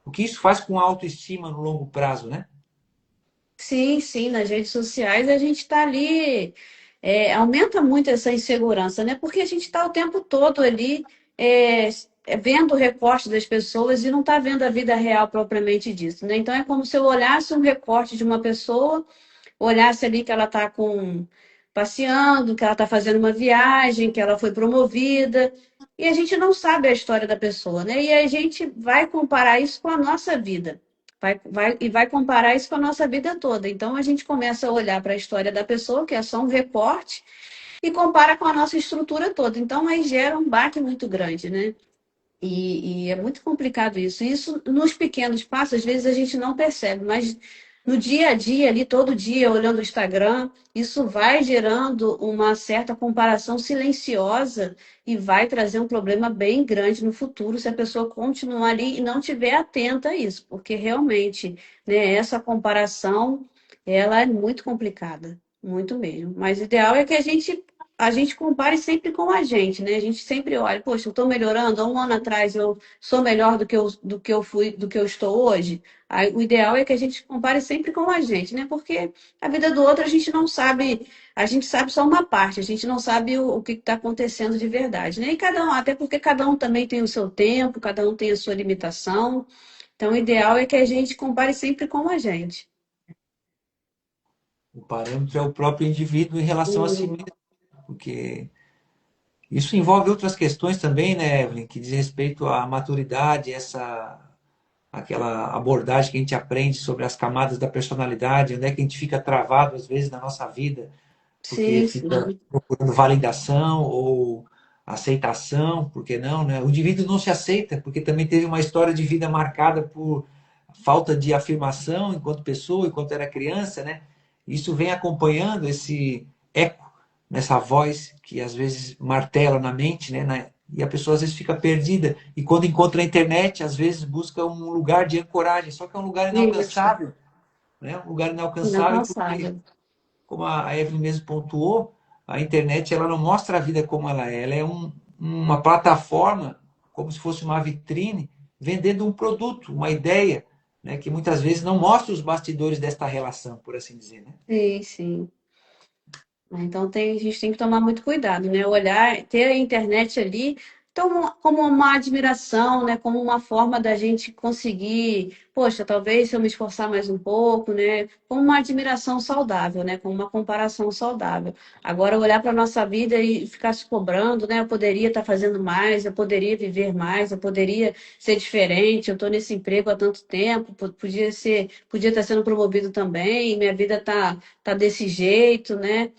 o que isso faz com a autoestima no longo prazo, né? Sim, sim, nas redes sociais a gente está ali, aumenta muito essa insegurança, né? Porque a gente está o tempo todo ali vendo o recorte das pessoas e não está vendo a vida real propriamente disso, né? Então é como se eu olhasse um recorte de uma pessoa, olhasse ali que ela está passeando, que ela está fazendo uma viagem, que ela foi promovida, e a gente não sabe a história da pessoa, né? E a gente vai comparar isso com a nossa vida. E vai comparar isso com a nossa vida toda. Então a gente começa a olhar para a história da pessoa, que é só um recorte, e compara com a nossa estrutura toda. Então aí gera um baque muito grande, né? E é muito complicado isso. Isso nos pequenos passos, às vezes a gente não percebe, mas no dia a dia, ali, todo dia, olhando o Instagram, isso vai gerando uma certa comparação silenciosa e vai trazer um problema bem grande no futuro se a pessoa continuar ali e não estiver atenta a isso, porque realmente, né, essa comparação, ela é muito complicada, muito mesmo. Mas o ideal é que a gente compare sempre com a gente, né? A gente sempre olha, poxa, eu estou melhorando, há um ano atrás eu sou melhor do que eu fui, do que eu estou hoje. Aí, o ideal é que a gente compare sempre com a gente, né? Porque a vida do outro a gente não sabe, a gente sabe só uma parte, a gente não sabe o que está acontecendo de verdade, né? E cada um, até porque cada um também tem o seu tempo, cada um tem a sua limitação. Então, o ideal é que a gente compare sempre com a gente. O parâmetro é o próprio indivíduo em relação a si Hum, mesmo, porque isso envolve outras questões também, né, Evelyn, que diz respeito à maturidade, aquela abordagem que a gente aprende sobre as camadas da personalidade, onde é que a gente fica travado às vezes na nossa vida, porque sim, fica sim. procurando validação ou aceitação, por que não, né? O indivíduo não se aceita, porque também teve uma história de vida marcada por falta de afirmação enquanto pessoa, enquanto era criança, né? Isso vem acompanhando esse eco nessa voz que às vezes martela na mente, né? E a pessoa às vezes fica perdida. E quando encontra a internet, às vezes busca um lugar de ancoragem, só que é um lugar Isso, inalcançável, né? Um lugar inalcançável porque, inalcançável. como a Evelyn mesmo pontuou, a internet ela não mostra a vida como ela é. Ela é uma plataforma, como se fosse uma vitrine, vendendo um produto, uma ideia, né? Que muitas vezes não mostra os bastidores desta relação, por assim dizer, né? Sim, sim. Então a gente tem que tomar muito cuidado, né? Olhar, ter a internet ali como uma admiração, né? Como uma forma da gente conseguir, poxa, talvez se eu me esforçar mais um pouco, né? Como uma admiração saudável, né? Com uma comparação saudável. Agora olhar para a nossa vida e ficar se cobrando, né? Eu poderia estar fazendo mais, eu poderia viver mais, eu poderia ser diferente, eu estou nesse emprego há tanto tempo, podia estar sendo promovido também, minha vida tá desse jeito, né?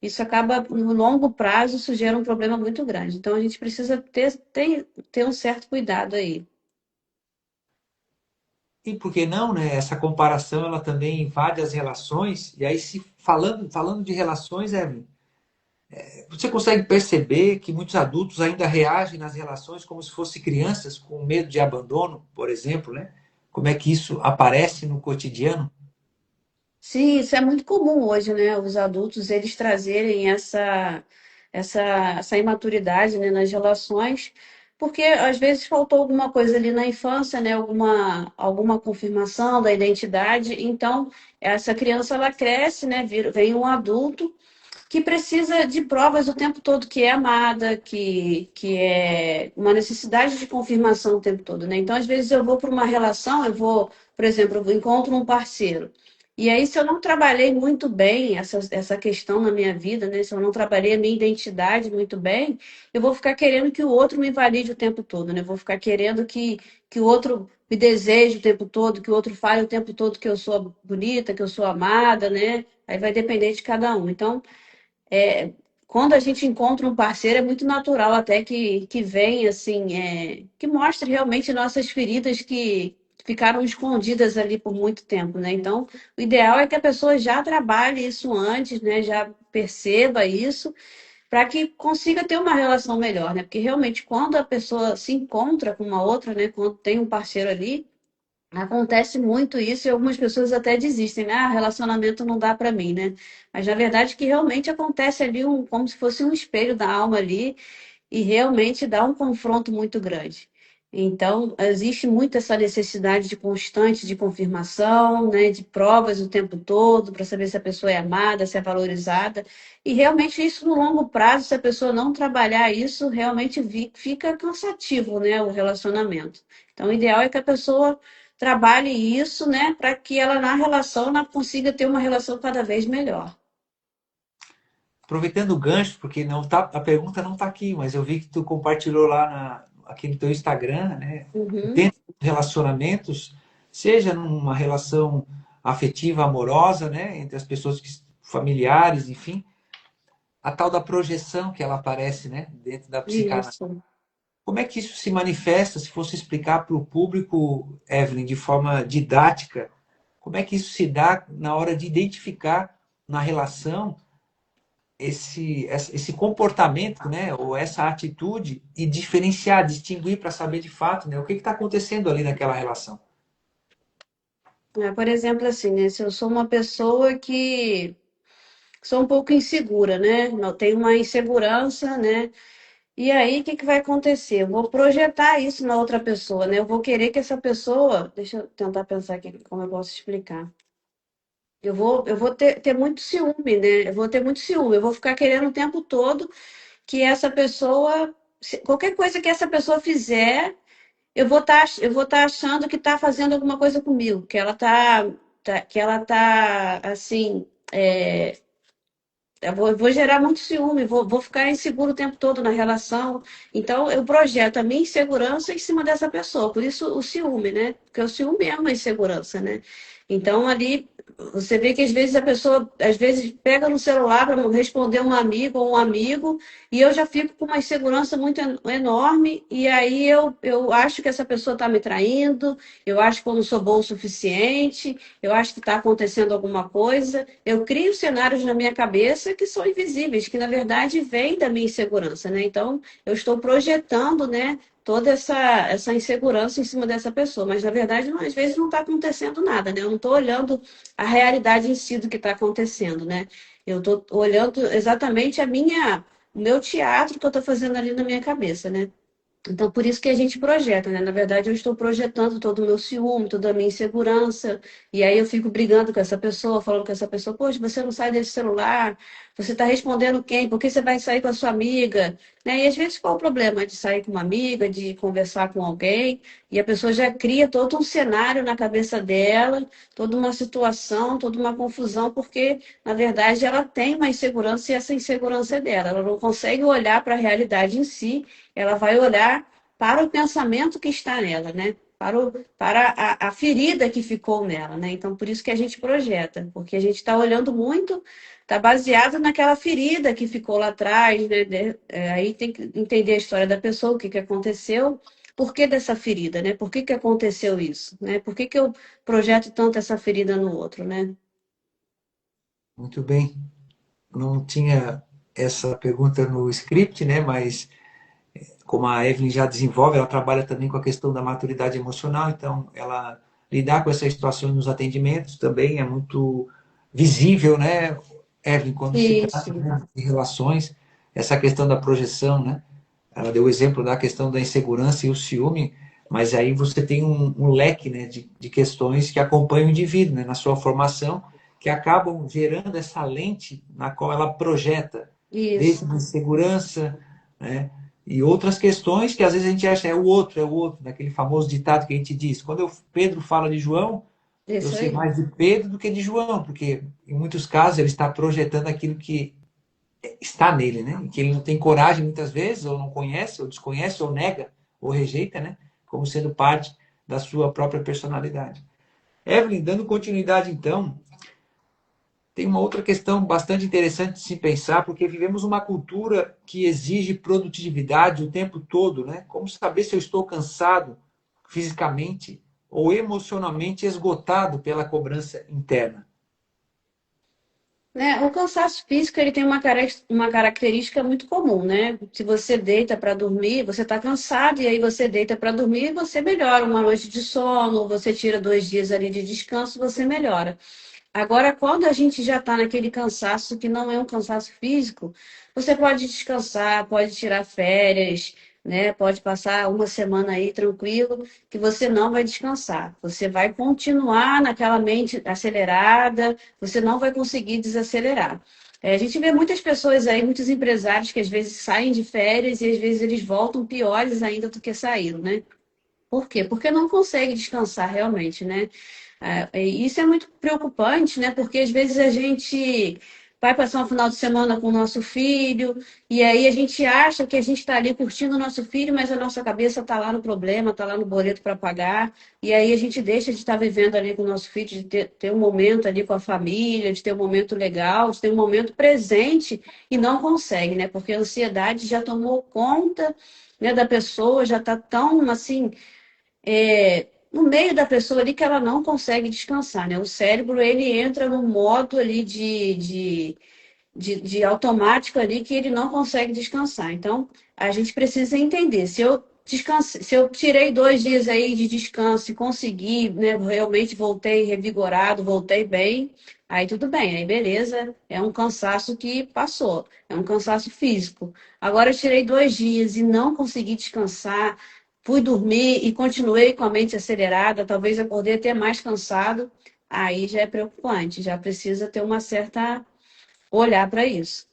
Isso acaba, no longo prazo, isso gera um problema muito grande. Então, a gente precisa ter um certo cuidado aí. E por que não, né? Essa comparação ela também invade as relações. E aí, se falando de relações, Evelyn, você consegue perceber que muitos adultos ainda reagem nas relações como se fossem crianças, com medo de abandono, por exemplo, né? Como é que isso aparece no cotidiano? Sim, isso é muito comum hoje, né? Os adultos, eles trazerem essa, essa imaturidade, né, nas relações, porque às vezes faltou alguma coisa ali na infância, né? Alguma confirmação da identidade. Então, essa criança, ela cresce, né? Vem um adulto que precisa de provas o tempo todo que é amada, que é uma necessidade de confirmação o tempo todo, né? Então, às vezes, eu vou para uma relação, por exemplo, eu encontro um parceiro. E aí, se eu não trabalhei muito bem essa questão na minha vida, né? Se eu não trabalhei a minha identidade muito bem, eu vou ficar querendo que o outro me valide o tempo todo, né? Eu vou ficar querendo que o outro me deseje o tempo todo, que o outro fale o tempo todo que eu sou bonita, que eu sou amada, né? Aí vai depender de cada um. Então, quando a gente encontra um parceiro, é muito natural até que venha, assim, que mostre realmente nossas feridas que ficaram escondidas ali por muito tempo, né? Então, o ideal é que a pessoa já trabalhe isso antes, né? Já perceba isso, para que consiga ter uma relação melhor, né? Porque realmente, quando a pessoa se encontra com uma outra, né? Quando tem um parceiro ali, acontece muito isso e algumas pessoas até desistem, né? Ah, relacionamento não dá para mim, né? Mas na verdade que realmente acontece ali como se fosse um espelho da alma ali e realmente dá um confronto muito grande. Então, existe muito essa necessidade de constante de confirmação, né, de provas o tempo todo para saber se a pessoa é amada, se é valorizada. E realmente isso no longo prazo, se a pessoa não trabalhar isso, realmente fica cansativo, né, o relacionamento. Então, o ideal é que a pessoa trabalhe isso, né, para que ela na relação ela consiga ter uma relação cada vez melhor. Aproveitando o gancho, porque não tá, a pergunta não está aqui, mas eu vi que tu compartilhou lá aqui no teu Instagram, né? Uhum. Dentro dos relacionamentos, seja numa relação afetiva, amorosa, né? Entre as pessoas familiares, enfim, a tal da projeção que ela aparece, né? Dentro da psicanálise. Isso. Como é que isso se manifesta, se fosse explicar para o público, Evelyn, de forma didática? como é que isso se dá na hora de identificar na relação esse comportamento, né, ou essa atitude e diferenciar, distinguir para saber de fato, né, o que está acontecendo ali naquela relação. Por exemplo, assim, né, se eu sou uma pessoa que sou um pouco insegura, né? Eu tenho uma insegurança, né? E aí, o que que vai acontecer? Eu vou projetar isso na outra pessoa, né? Eu vou querer que essa pessoa. Deixa eu tentar pensar aqui como eu posso explicar. Eu vou ter muito ciúme, né? Eu vou ter muito ciúme. Eu vou ficar querendo o tempo todo que essa pessoa. Qualquer coisa que essa pessoa fizer, eu vou tá achando que está fazendo alguma coisa comigo, que ela que ela tá assim. Eu vou gerar muito ciúme, vou ficar inseguro o tempo todo na relação. Então, eu projeto a minha insegurança em cima dessa pessoa. Por isso, o ciúme, né? Porque o ciúme é uma insegurança, né? Então, ali, você vê que às vezes a pessoa, às vezes, pega no celular para responder um amigo ou um amigo, e eu já fico com uma insegurança muito enorme, e aí eu acho que essa pessoa está me traindo, eu acho que eu não sou bom o suficiente, eu acho que está acontecendo alguma coisa. Eu crio cenários na minha cabeça que são invisíveis, que na verdade vêm da minha insegurança, né? Então, eu estou projetando, né, toda essa insegurança em cima dessa pessoa, mas na verdade, às vezes não está acontecendo nada, né? Eu não estou olhando a realidade em si do que está acontecendo, né? Eu estou olhando exatamente o meu teatro que eu estou fazendo ali na minha cabeça, né? Então, por isso que a gente projeta, né? Na verdade, eu estou projetando todo o meu ciúme, toda a minha insegurança, e aí eu fico brigando com essa pessoa, falando com essa pessoa, poxa, você não sai desse celular, você está respondendo quem? Por que você vai sair com a sua amiga? Né? E às vezes qual o problema de sair com uma amiga, de conversar com alguém, e a pessoa já cria todo um cenário na cabeça dela, toda uma situação, toda uma confusão, porque, na verdade, ela tem uma insegurança e essa insegurança é dela, ela não consegue olhar para a realidade em si, ela vai olhar para o pensamento que está nela, né? Para a ferida que ficou nela, né? Então, por isso que a gente projeta, porque a gente está olhando muito, está baseado naquela ferida que ficou lá atrás, né? Aí tem que entender a história da pessoa, o que que aconteceu, por que dessa ferida, né? Por que que aconteceu isso, né? Por que que eu projeto tanto essa ferida no outro, né? Muito bem. Não tinha essa pergunta no script, né? Mas como a Evelyn já desenvolve, ela trabalha também com a questão da maturidade emocional, então ela lidar com essas situações nos atendimentos também é muito visível, né, Evelyn, quando se trata, Isso, né, de relações, essa questão da projeção, né? Ela deu o exemplo da questão da insegurança e o ciúme, mas aí você tem um leque, né, de questões que acompanham o indivíduo, né, na sua formação, que acabam gerando essa lente na qual ela projeta, desde isso, a insegurança, né, e outras questões que às vezes a gente acha é o outro, naquele famoso ditado que a gente diz. Quando Pedro fala de João, eu isso sei aí. mais de Pedro do que de João, porque em muitos casos ele está projetando aquilo que está nele, né? E que ele não tem coragem muitas vezes, ou não conhece, ou desconhece, ou nega, ou rejeita, né? Como sendo parte da sua própria personalidade. Evelyn, dando continuidade então, tem uma outra questão bastante interessante de se pensar, porque vivemos uma cultura que exige produtividade o tempo todo, né? Como saber se eu estou cansado fisicamente ou emocionalmente esgotado pela cobrança interna? Né? O cansaço físico ele tem uma característica muito comum, né? Se você deita para dormir, você está cansado, e aí você deita para dormir, você melhora uma noite de sono, você tira 2 dias ali de descanso, você melhora. Agora, quando a gente já está naquele cansaço que não é um cansaço físico, você pode descansar, pode tirar férias, né? Pode passar uma semana aí tranquilo, que você não vai descansar. Você vai continuar naquela mente acelerada, você não vai conseguir desacelerar. A gente vê muitas pessoas aí, muitos empresários que às vezes saem de férias e às vezes eles voltam piores ainda do que saíram, né? Por quê? Porque não consegue descansar realmente, né? E isso é muito preocupante, né? Porque às vezes a gente vai passar um final de semana com o nosso filho, e aí a gente acha que a gente está ali curtindo o nosso filho, mas a nossa cabeça está lá no problema, está lá no boleto para pagar, e aí a gente deixa de estar vivendo ali com o nosso filho, de ter um momento ali com a família, de ter um momento legal, de ter um momento presente, e não consegue, né? Porque a ansiedade já tomou conta, né, da pessoa, já está tão assim no meio da pessoa ali que ela não consegue descansar, né? O cérebro, ele entra no modo ali de automático ali que ele não consegue descansar. Então, a gente precisa entender. Se eu tirei 2 dias aí de descanso e consegui, né, realmente voltei revigorado, voltei bem, aí tudo bem, aí beleza, é um cansaço que passou, é um cansaço físico. Agora, eu tirei 2 dias e não consegui descansar, fui dormir e continuei com a mente acelerada, talvez acordei até mais cansado, aí já é preocupante, já precisa ter uma certa olhar para isso.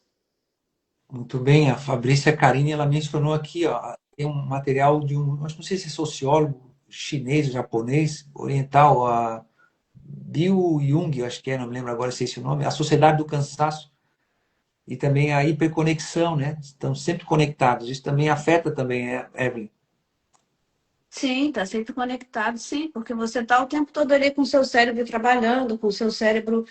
Muito bem, a Fabrícia Carini, ela mencionou aqui, ó, tem um material de um, acho que não sei se é sociólogo chinês, japonês, oriental, a Bill Jung, acho que é, não me lembro agora se é esse o nome, a Sociedade do Cansaço e também a hiperconexão, né? Estão sempre conectados. Isso também afeta também, Evelyn. Sim, está sempre conectado, sim, porque você está o tempo todo ali com o seu cérebro trabalhando, com o seu cérebro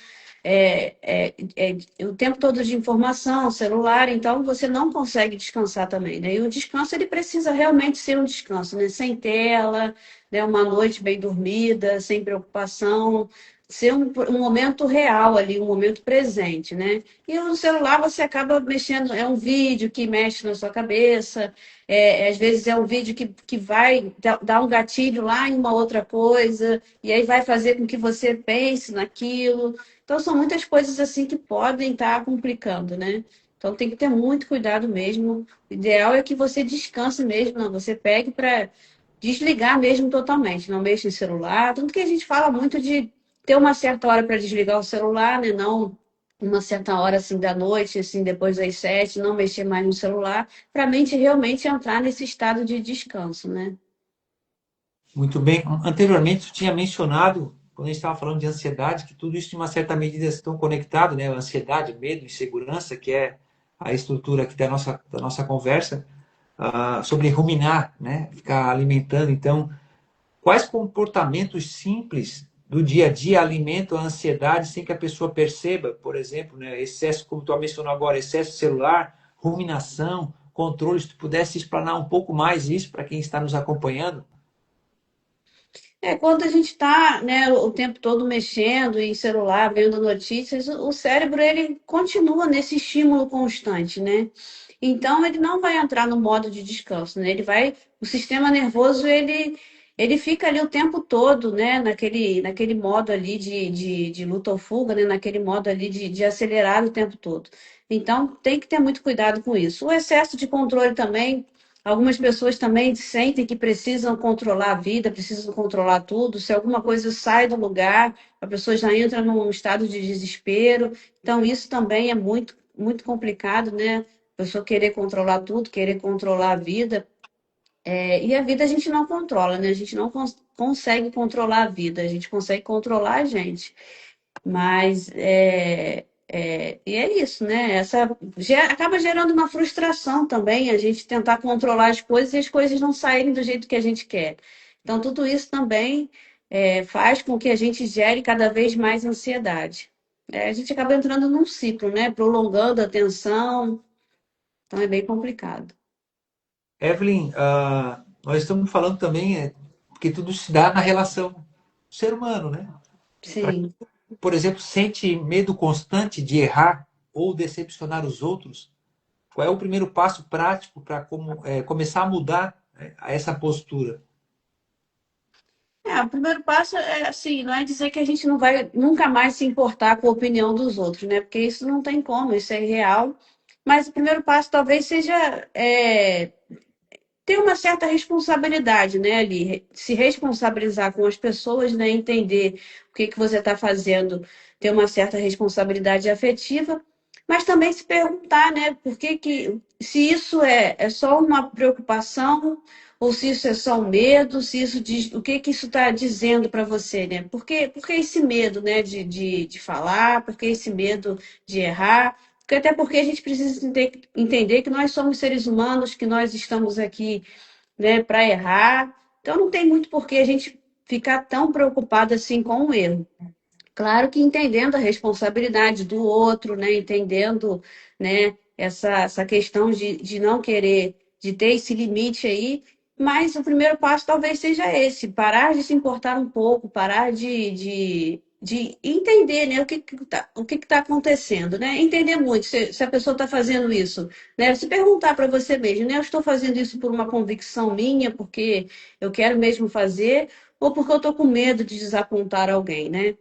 o tempo todo de informação, celular, então você não consegue descansar também, né? E o descanso, ele precisa realmente ser um descanso, né? Sem tela, né? Uma noite bem dormida, sem preocupação, ser um momento real ali, um momento presente, né? E no celular você acaba mexendo, é um vídeo que mexe na sua cabeça, às vezes é um vídeo que vai dar um gatilho lá em uma outra coisa, e aí vai fazer com que você pense naquilo. Então, são muitas coisas assim que podem estar complicando, né? Então, tem que ter muito cuidado mesmo. O ideal é que você descanse mesmo, não, você pegue para desligar mesmo totalmente, não mexa em celular. Tanto que a gente fala muito de ter uma certa hora para desligar o celular, né? Não uma certa hora assim da noite, assim, depois das 7, não mexer mais no celular, para a mente realmente entrar nesse estado de descanso, né? Muito bem. Anteriormente, tu tinha mencionado, quando a gente estava falando de ansiedade, que tudo isso, de uma certa medida, estão conectado, né? Ansiedade, medo, insegurança, que é a estrutura aqui da nossa conversa, sobre ruminar, né? Ficar alimentando. Então, quais comportamentos simples do dia a dia alimentam a ansiedade sem que a pessoa perceba? Por exemplo, né? Excesso, como tu mencionou agora, excesso celular, ruminação, controle. Se tu pudesse explanar um pouco mais isso para quem está nos acompanhando. Quando a gente está, né, o tempo todo mexendo em celular, vendo notícias, o cérebro ele continua nesse estímulo constante, né? Então ele não vai entrar no modo de descanso, né? O sistema nervoso ele fica ali o tempo todo, né? Naquele modo ali de luta ou fuga, né? Naquele modo ali de acelerar o tempo todo. Então tem que ter muito cuidado com isso. O excesso de controle também. Algumas pessoas também sentem que precisam controlar a vida, precisam controlar tudo. Se alguma coisa sai do lugar, a pessoa já entra num estado de desespero. Então, isso também é muito, muito complicado, né? A pessoa querer controlar tudo, querer controlar a vida. E a vida a gente não controla, né? A gente não consegue controlar a vida, a gente consegue controlar a gente. Mas e é isso, né? Acaba gerando uma frustração também, a gente tentar controlar as coisas e as coisas não saírem do jeito que a gente quer. Então, tudo isso também faz com que a gente gere cada vez mais ansiedade. A gente acaba entrando num ciclo, né? Prolongando a tensão, então é bem complicado. Evelyn, nós estamos falando também, que tudo se dá na relação do ser humano, né? Sim. Por exemplo, sente medo constante de errar ou decepcionar os outros, qual é o primeiro passo prático para começar a mudar, né, essa postura? O primeiro passo é assim, não é dizer que a gente não vai nunca mais se importar com a opinião dos outros, né? Porque isso não tem como, isso é irreal. Mas o primeiro passo talvez seja ter uma certa responsabilidade, né, ali, se responsabilizar com as pessoas, né, entender o que que você está fazendo, ter uma certa responsabilidade afetiva, mas também se perguntar, né, se isso é só uma preocupação ou se isso é só um medo, se isso diz, o que que isso está dizendo para você, né? Por que esse medo, né, de falar, por que esse medo de errar? Até porque a gente precisa entender que nós somos seres humanos, que nós estamos aqui, né, para errar. Então não tem muito por que a gente ficar tão preocupado assim com o erro. Claro que entendendo a responsabilidade do outro, né, entendendo, né, essa questão de não querer, de ter esse limite aí, Mas o primeiro passo talvez seja esse, parar de se importar um pouco, parar de entender, né, o que está acontecendo, né? Entender muito se a pessoa está fazendo isso, né? Se perguntar para você mesmo, né? Eu estou fazendo isso por uma convicção minha, porque eu quero mesmo fazer, ou porque eu estou com medo de desapontar alguém, né?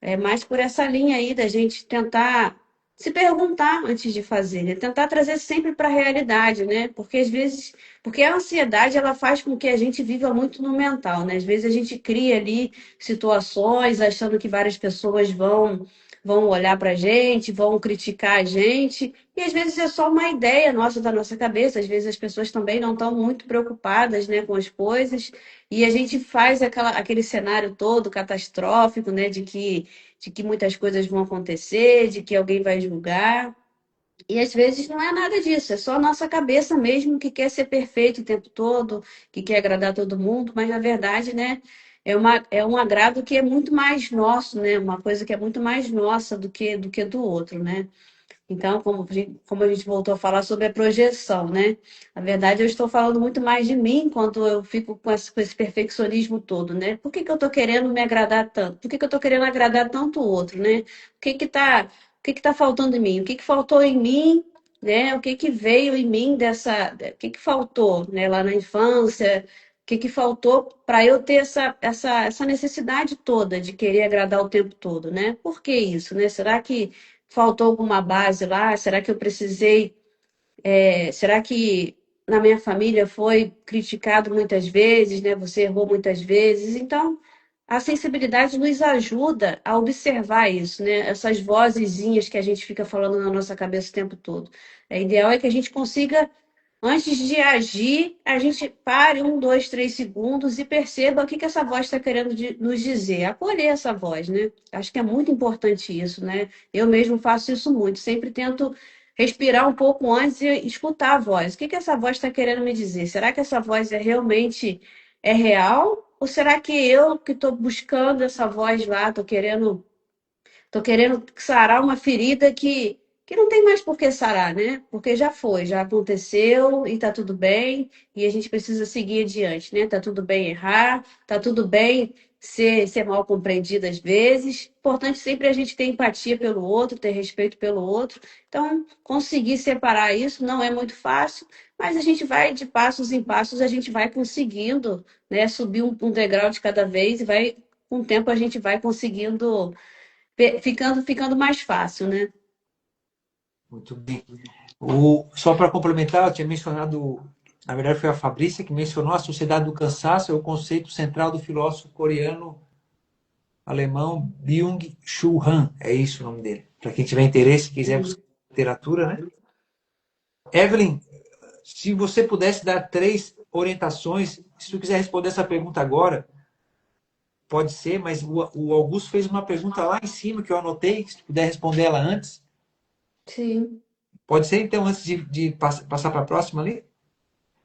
É mais por essa linha aí da gente tentar se perguntar antes de fazer, né? Tentar trazer sempre para a realidade, né? Porque às vezes, porque a ansiedade ela faz com que a gente viva muito no mental, né? Às vezes a gente cria ali situações achando que várias pessoas vão olhar para a gente, vão criticar a gente, e às vezes é só uma ideia nossa da nossa cabeça. Às vezes as pessoas também não estão muito preocupadas, né, com as coisas. E a gente faz aquele cenário todo catastrófico, né, de que muitas coisas vão acontecer, de que alguém vai julgar. E às vezes não é nada disso, é só a nossa cabeça mesmo que quer ser perfeito o tempo todo, que quer agradar todo mundo, mas na verdade, né, é um agrado que é muito mais nosso, né, uma coisa que é muito mais nossa do que do outro, né? Então, como a gente voltou a falar sobre a projeção, né? Na verdade, eu estou falando muito mais de mim quando eu fico com esse perfeccionismo todo, né? Por que que eu estou querendo me agradar tanto? Por que que eu estou querendo agradar tanto o outro, né? O que que tá faltando em mim? O que que faltou em mim, né? O que que veio em mim o que que faltou, né? Lá na infância, o que que faltou para eu ter essa necessidade toda de querer agradar o tempo todo, né? Por que isso, né? Será que faltou alguma base lá? Será que eu precisei? Será que na minha família foi criticado muitas vezes, né? Você errou muitas vezes. Então, a sensibilidade nos ajuda a observar isso, né? Essas vozezinhas que a gente fica falando na nossa cabeça o tempo todo. É ideal é que a gente consiga, antes de agir, a gente pare 1, 2, 3 segundos e perceba o que que essa voz está querendo nos dizer. Acolher essa voz, né? Acho que é muito importante isso, né? Eu mesmo faço isso muito. Sempre tento respirar um pouco antes e escutar a voz. O que que essa voz está querendo me dizer? Será que essa voz é real? Ou será que eu que estou buscando essa voz lá, tô querendo sarar uma ferida que não tem mais por que sarar, né? Porque já foi, já aconteceu e tá tudo bem, e a gente precisa seguir adiante, né? Tá tudo bem errar, tá tudo bem ser mal compreendido às vezes. Importante sempre a gente ter empatia pelo outro, ter respeito pelo outro. Então, conseguir separar isso não é muito fácil, mas a gente vai de passos em passos, a gente vai conseguindo, né? Subir um degrau de cada vez e vai, com o tempo, a gente vai conseguindo ficando mais fácil, né? Muito bem. Só para complementar, eu tinha mencionado, na verdade foi a Fabrícia que mencionou a Sociedade do Cansaço, é o conceito central do filósofo coreano-alemão Byung-Chul Han, é isso o nome dele. Para quem tiver interesse, quiser buscar literatura, né? Evelyn, se você pudesse dar 3 orientações, se tu quiser responder essa pergunta agora, pode ser, mas o Augusto fez uma pergunta lá em cima que eu anotei, se tu puder responder ela antes. Sim, Pode ser, então, antes de passar para a próxima ali?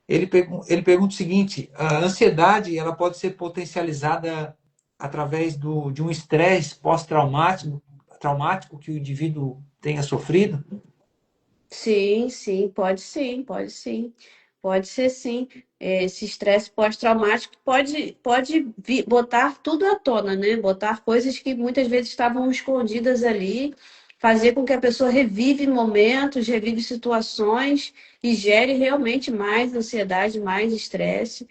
Ele pergunta o seguinte: a ansiedade ela pode ser potencializada através de um estresse pós-traumático que o indivíduo tenha sofrido? sim, pode sim, pode sim. Pode ser sim. Esse estresse pós-traumático botar tudo à tona, né? Botar coisas que muitas vezes estavam escondidas ali, fazer com que a pessoa revive momentos, revive situações e gere realmente mais ansiedade, mais estresse.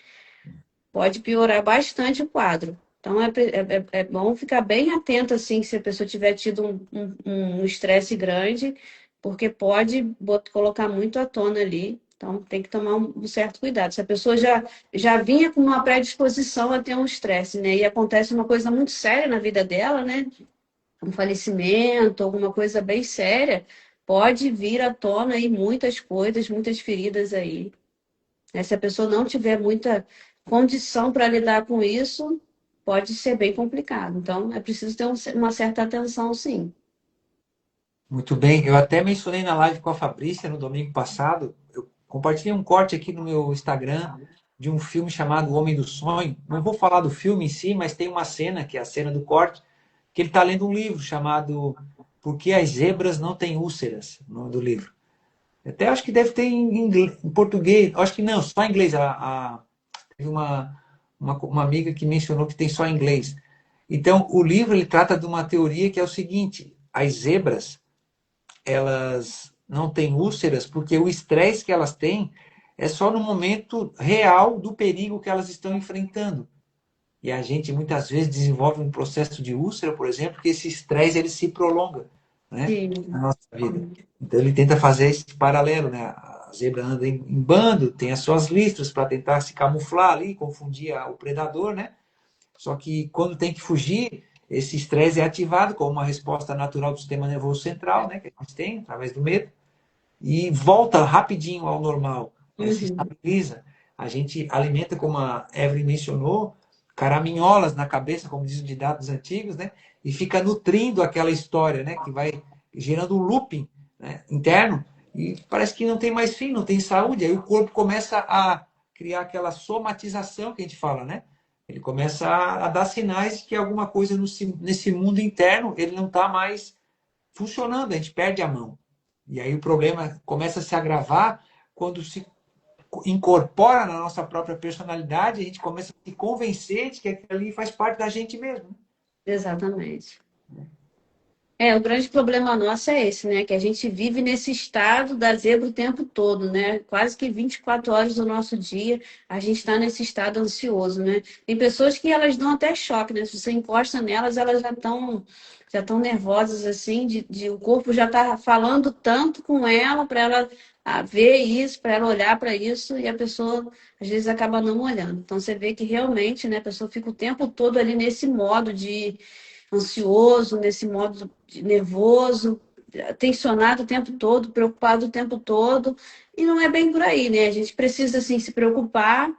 Pode piorar bastante o quadro. Então é bom ficar bem atento assim se a pessoa tiver tido um estresse grande, porque pode colocar muito à tona ali. Então tem que tomar um certo cuidado. Se a pessoa já vinha com uma predisposição a ter um estresse, né? E acontece uma coisa muito séria na vida dela, né? Um falecimento, alguma coisa bem séria, pode vir à tona aí muitas coisas, muitas feridas aí, né? Se a pessoa não tiver muita condição para lidar com isso, pode ser bem complicado. Então, é preciso ter uma certa atenção, sim. Muito bem. Eu até mencionei na live com a Fabrícia no domingo passado. Eu compartilhei um corte aqui no meu Instagram de um filme chamado O Homem do Sonho. Não vou falar do filme em si, mas tem uma cena, que é a cena do corte, que ele está lendo um livro chamado Por que as Zebras Não Têm Úlceras, o nome do livro. Até acho que deve ter em português. Acho que não, só em inglês. Teve uma amiga que mencionou que tem só em inglês. Então, o livro ele trata de uma teoria que é o seguinte: as zebras elas não têm úlceras porque o estresse que elas têm é só no momento real do perigo que elas estão enfrentando. E a gente muitas vezes desenvolve um processo de úlcera, por exemplo, que esse estresse ele se prolonga, né, na Sim. nossa vida. Então ele tenta fazer esse paralelo, né? A zebra anda em bando, tem as suas listras para tentar se camuflar ali, confundir o predador, né? Só que quando tem que fugir, esse estresse é ativado como uma resposta natural do sistema nervoso central, né, que a gente tem através do medo, e volta rapidinho ao normal, né, se Uhum. estabiliza. A gente alimenta, como a Evelyn mencionou, caraminholas na cabeça, como diz o ditado antigos, né, e fica nutrindo aquela história, né, que vai gerando um looping, né, interno, e parece que não tem mais fim, não tem saúde. Aí o corpo começa a criar aquela somatização que a gente fala, né? Ele começa a dar sinais de que alguma coisa nesse mundo interno ele não está mais funcionando, a gente perde a mão. E aí o problema começa a se agravar quando se incorpora na nossa própria personalidade, a gente começa a se convencer de que aquilo ali faz parte da gente mesmo. Exatamente. O grande problema nosso é esse, né? Que a gente vive nesse estado da zebra o tempo todo, né? Quase que 24 horas do nosso dia, a gente está nesse estado ansioso, né? Tem pessoas que elas dão até choque, né? Se você encosta nelas, elas já estão nervosas, assim, o corpo já está falando tanto com ela, para ela ver isso, para ela olhar para isso, e a pessoa, às vezes, acaba não olhando. Então, você vê que realmente, né, a pessoa fica o tempo todo ali nesse modo de ansioso, nesse modo de nervoso, tensionado o tempo todo, preocupado o tempo todo, e não é bem por aí, né? A gente precisa, assim, se preocupar,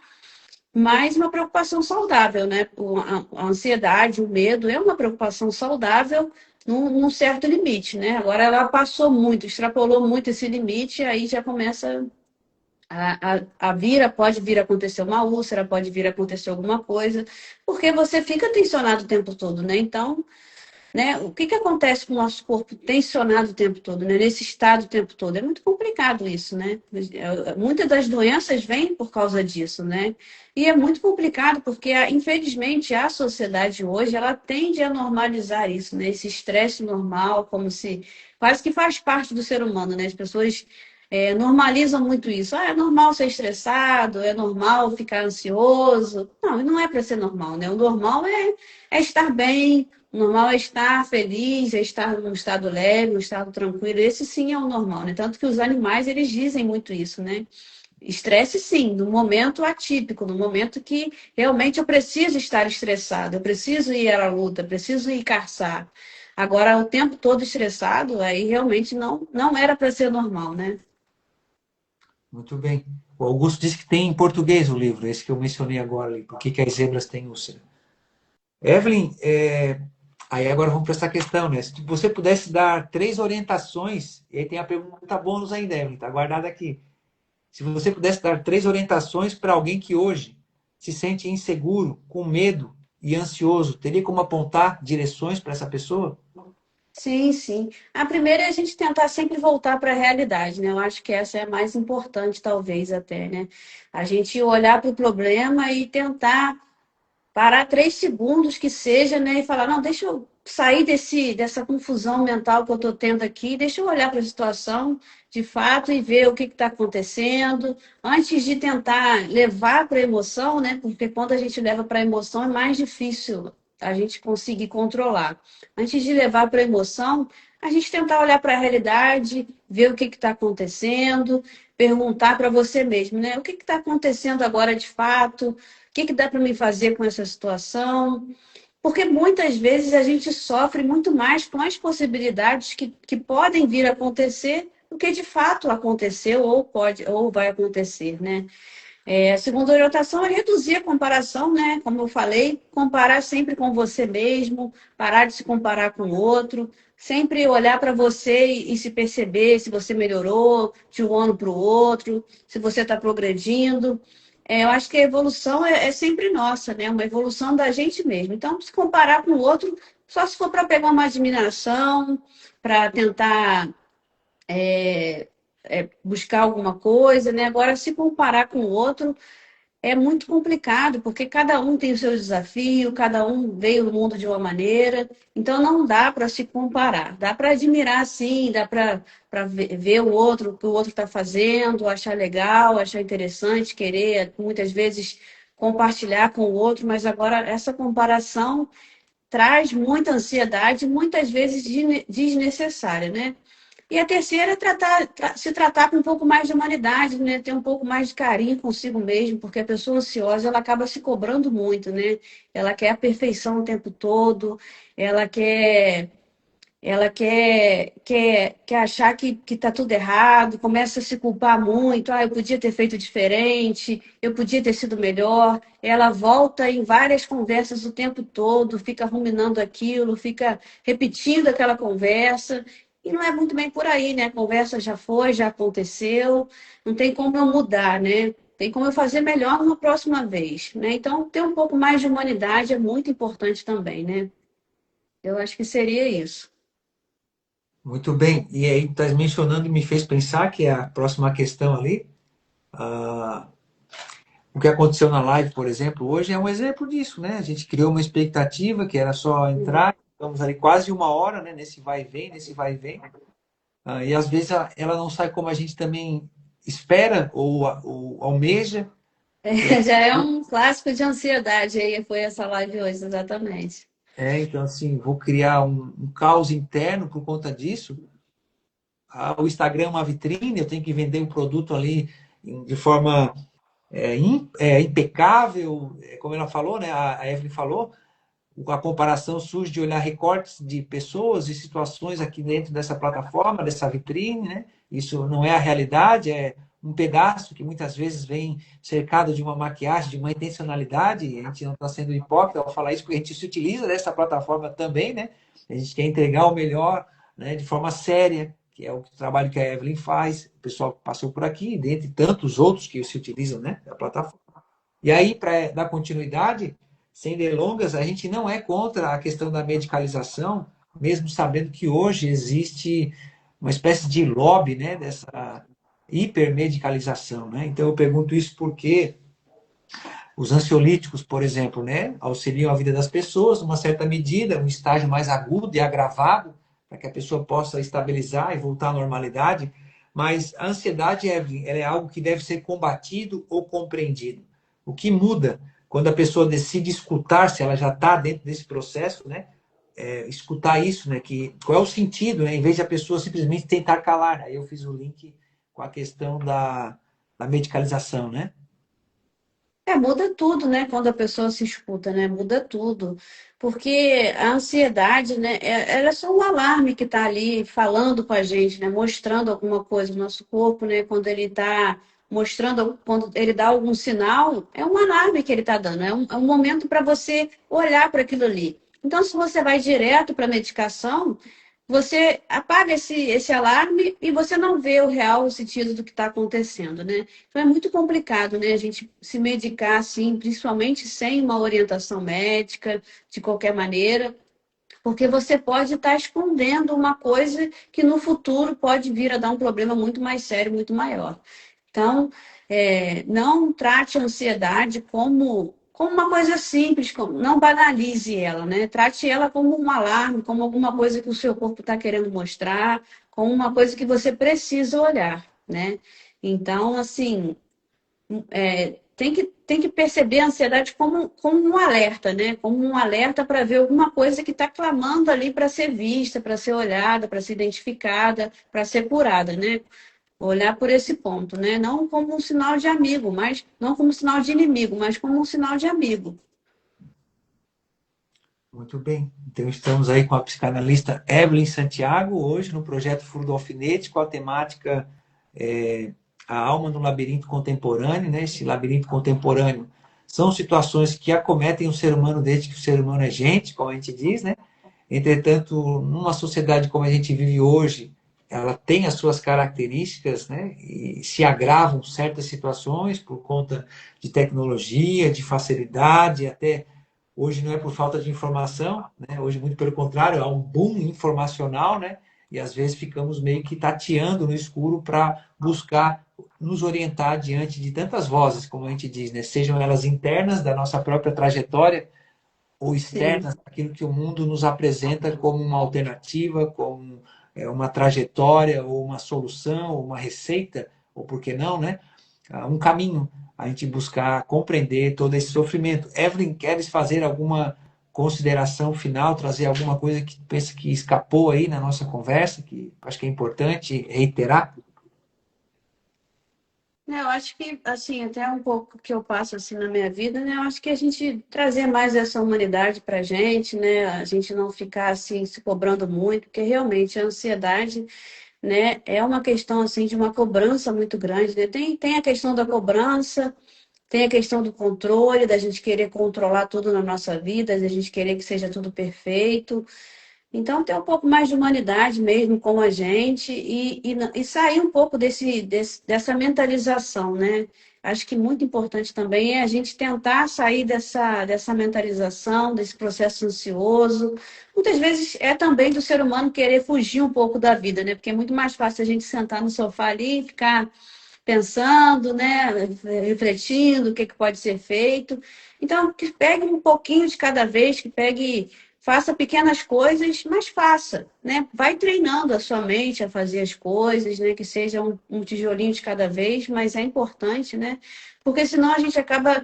mas uma preocupação saudável, né? A ansiedade, o medo é uma preocupação saudável num certo limite, né? Agora ela passou muito, extrapolou muito esse limite, aí já começa pode vir a acontecer uma úlcera, pode vir a acontecer alguma coisa, porque você fica tensionado o tempo todo, né? Então, né? O que que acontece com o nosso corpo tensionado o tempo todo, né? Nesse estado o tempo todo? É muito complicado isso, né? Muitas das doenças vêm por causa disso, né? E é muito complicado porque, infelizmente, a sociedade hoje, ela tende a normalizar isso, né? Esse estresse normal, como se quase que faz parte do ser humano, né? As pessoas normalizam muito isso. Ah, é normal ser estressado, é normal ficar ansioso. Não, não é para ser normal, né? O normal é estar bem, o normal é estar feliz, é estar num estado leve, num estado tranquilo. Esse sim é o normal, né? Tanto que os animais, eles dizem muito isso, né? Estresse sim, no momento atípico, no momento que realmente eu preciso estar estressado, eu preciso ir à luta, eu preciso ir caçar. Agora, o tempo todo estressado, aí realmente não era para ser normal, né? Muito bem. O Augusto disse que tem em português o livro, esse que eu mencionei agora ali, Por que que as zebras têm úlcera. Evelyn, aí agora vamos para essa questão, né? Se você pudesse dar 3 orientações, e aí tem a pergunta bônus ainda, Evelyn, está guardada aqui. Se você pudesse dar 3 orientações para alguém que hoje se sente inseguro, com medo e ansioso, teria como apontar direções para essa pessoa? Sim, sim. A primeira é a gente tentar sempre voltar para a realidade, né? Eu acho que essa é a mais importante, talvez até, né? A gente olhar para o problema e tentar parar 3 segundos que seja, né? E falar, não, deixa eu sair dessa confusão mental que eu estou tendo aqui, deixa eu olhar para a situação de fato e ver o que está acontecendo, antes de tentar levar para a emoção, né? Porque quando a gente leva para a emoção é mais difícil a gente conseguir controlar. Antes de levar para a emoção, a gente tentar olhar para a realidade, ver o que está acontecendo, perguntar para você mesmo, né? O que está acontecendo agora de fato? O que dá para me fazer com essa situação? Porque muitas vezes a gente sofre muito mais com as possibilidades que podem vir a acontecer do que de fato aconteceu ou pode ou vai acontecer, né? A segunda orientação é reduzir a comparação, né? Como eu falei, comparar sempre com você mesmo, parar de se comparar com o outro, sempre olhar para você e se perceber se você melhorou de um ano para o outro, se você está progredindo. Eu acho que a evolução é sempre nossa, né? Uma evolução da gente mesmo. Então, se comparar com o outro, só se for para pegar uma admiração, para tentar buscar alguma coisa, né? Agora, se comparar com o outro, é muito complicado, porque cada um tem o seu desafio, cada um veio no mundo de uma maneira, então não dá para se comparar. Dá para admirar, sim, dá para ver o outro, o que o outro está fazendo, achar legal, achar interessante, querer muitas vezes compartilhar com o outro, mas agora essa comparação traz muita ansiedade, muitas vezes desnecessária, né? E a terceira é se tratar com um pouco mais de humanidade, né? Ter um pouco mais de carinho consigo mesmo, porque a pessoa ansiosa ela acaba se cobrando muito, né? Ela quer a perfeição o tempo todo, ela quer quer achar que tá tudo errado, começa a se culpar muito. Ah, eu podia ter feito diferente, eu podia ter sido melhor. Ela volta em várias conversas o tempo todo, fica ruminando aquilo, fica repetindo aquela conversa. E não é muito bem por aí, né? A conversa já foi, já aconteceu, não tem como eu mudar, né? Tem como eu fazer melhor numa próxima vez, né? Então, ter um pouco mais de humanidade é muito importante também, né? Eu acho que seria isso. Muito bem. E aí, está mencionando e me fez pensar que é a próxima questão ali. ah, o que aconteceu na live, por exemplo, hoje é um exemplo disso, né? A gente criou uma expectativa que era só entrar, estamos ali quase uma hora, né? Nesse vai e vem, nesse vai e vem. E às vezes ela não sai como a gente também espera ou almeja. E aí, Já é um clássico de ansiedade aí, foi essa live hoje, exatamente. então, assim, vou criar um caos interno por conta disso. O Instagram é uma vitrine, eu tenho que vender um produto ali de forma impecável, como ela falou, né? A Evelyn falou, a comparação surge de olhar recortes de pessoas e situações aqui dentro dessa plataforma, dessa vitrine, né? Isso não é a realidade, é um pedaço que muitas vezes vem cercado de uma maquiagem, de uma intencionalidade. A gente não está sendo hipócrita ao falar isso, porque a gente se utiliza dessa plataforma também, né? A gente quer entregar o melhor, né, de forma séria, que é o trabalho que a Evelyn faz, o pessoal que passou por aqui, dentre tantos outros que se utilizam, né, da plataforma. E aí, para dar continuidade, sem delongas, a gente não é contra a questão da medicalização, mesmo sabendo que hoje existe uma espécie de lobby, né, dessa hipermedicalização, né? Então eu pergunto isso porque os ansiolíticos, por exemplo, né, auxiliam a vida das pessoas numa certa medida, um estágio mais agudo e agravado, para que a pessoa possa estabilizar e voltar à normalidade. Mas a ansiedade, Evelyn, ela é algo que deve ser combatido ou compreendido. O que muda quando a pessoa decide escutar, se ela já está dentro desse processo, né? Escutar isso, né? Que, qual é o sentido, né? Em vez de a pessoa simplesmente tentar calar. Aí eu fiz o link com a questão da medicalização, né? Muda tudo, né? Quando a pessoa se escuta, né? Muda tudo. Porque a ansiedade, né? Ela é só um alarme que está ali falando com a gente, né? Mostrando alguma coisa no nosso corpo, né? Quando ele está mostrando, quando ele dá algum sinal, é um alarme que ele está dando. É um momento para você olhar para aquilo ali. Então, se você vai direto para a medicação, você apaga esse alarme e você não vê o real sentido do que está acontecendo, né? Então é muito complicado, né? A gente se medicar assim, principalmente sem uma orientação médica, de qualquer maneira, porque você pode estar escondendo uma coisa que no futuro pode vir a dar um problema muito mais sério, muito maior. Então, não trate a ansiedade como uma coisa simples, não banalize ela, né? Trate ela como um alarme, como alguma coisa que o seu corpo está querendo mostrar, como uma coisa que você precisa olhar, né? Então, assim, tem que perceber a ansiedade como um alerta, né? Como um alerta para ver alguma coisa que está clamando ali para ser vista, para ser olhada, para ser identificada, para ser curada, né? Olhar por esse ponto, né? Não como um sinal de amigo, mas não como um sinal de inimigo, mas como um sinal de amigo. Muito bem. Então, estamos aí com a psicanalista Evelyn Santiago, hoje no projeto Furo do Alfinete, com a temática é, A Alma no Labirinto Contemporâneo. Né? Esse labirinto contemporâneo são situações que acometem o ser humano desde que o ser humano é gente, como a gente diz, né? Entretanto, numa sociedade como a gente vive hoje, ela tem as suas características, né? E se agravam certas situações por conta de tecnologia, de facilidade, até hoje não é por falta de informação, né? Hoje, muito pelo contrário, há um boom informacional, né? E às vezes ficamos meio que tateando no escuro para buscar nos orientar diante de tantas vozes, como a gente diz, né? Sejam elas internas da nossa própria trajetória ou Sim. externas, aquilo que o mundo nos apresenta como uma alternativa, como uma trajetória, ou uma solução, ou uma receita, ou por que não, né? Um caminho, a gente buscar compreender todo esse sofrimento. Evelyn, queres fazer alguma consideração final, trazer alguma coisa que pensa que escapou aí na nossa conversa, que acho que é importante reiterar? Eu acho que, assim, até um pouco que eu passo assim na minha vida, né? Eu acho que a gente trazer mais essa humanidade pra gente, né? A gente não ficar assim se cobrando muito, porque realmente a ansiedade, né, é uma questão assim de uma cobrança muito grande, né? Tem a questão da cobrança, tem a questão do controle, da gente querer controlar tudo na nossa vida, da gente querer que seja tudo perfeito. Então, ter um pouco mais de humanidade mesmo com a gente e sair um pouco dessa mentalização, né? Acho que muito importante também é a gente tentar sair dessa mentalização, desse processo ansioso. Muitas vezes é também do ser humano querer fugir um pouco da vida, né? Porque é muito mais fácil a gente sentar no sofá ali e ficar pensando, né, refletindo o que, que pode ser feito. Então, que pegue um pouquinho de cada vez, que pegue, faça pequenas coisas, mas faça, né? Vai treinando a sua mente a fazer as coisas, né? Que seja um tijolinho de cada vez, mas é importante, né? Porque senão a gente acaba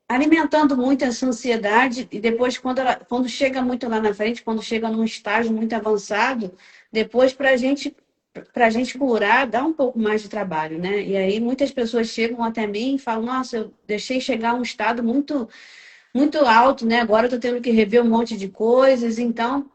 alimentando muito essa ansiedade e depois, quando chega muito lá na frente, quando chega num estágio muito avançado, depois para a gente curar, dá um pouco mais de trabalho, né? E aí muitas pessoas chegam até mim e falam: Nossa, eu deixei chegar a um estado muito alto, né? Agora eu estou tendo que rever um monte de coisas. Então,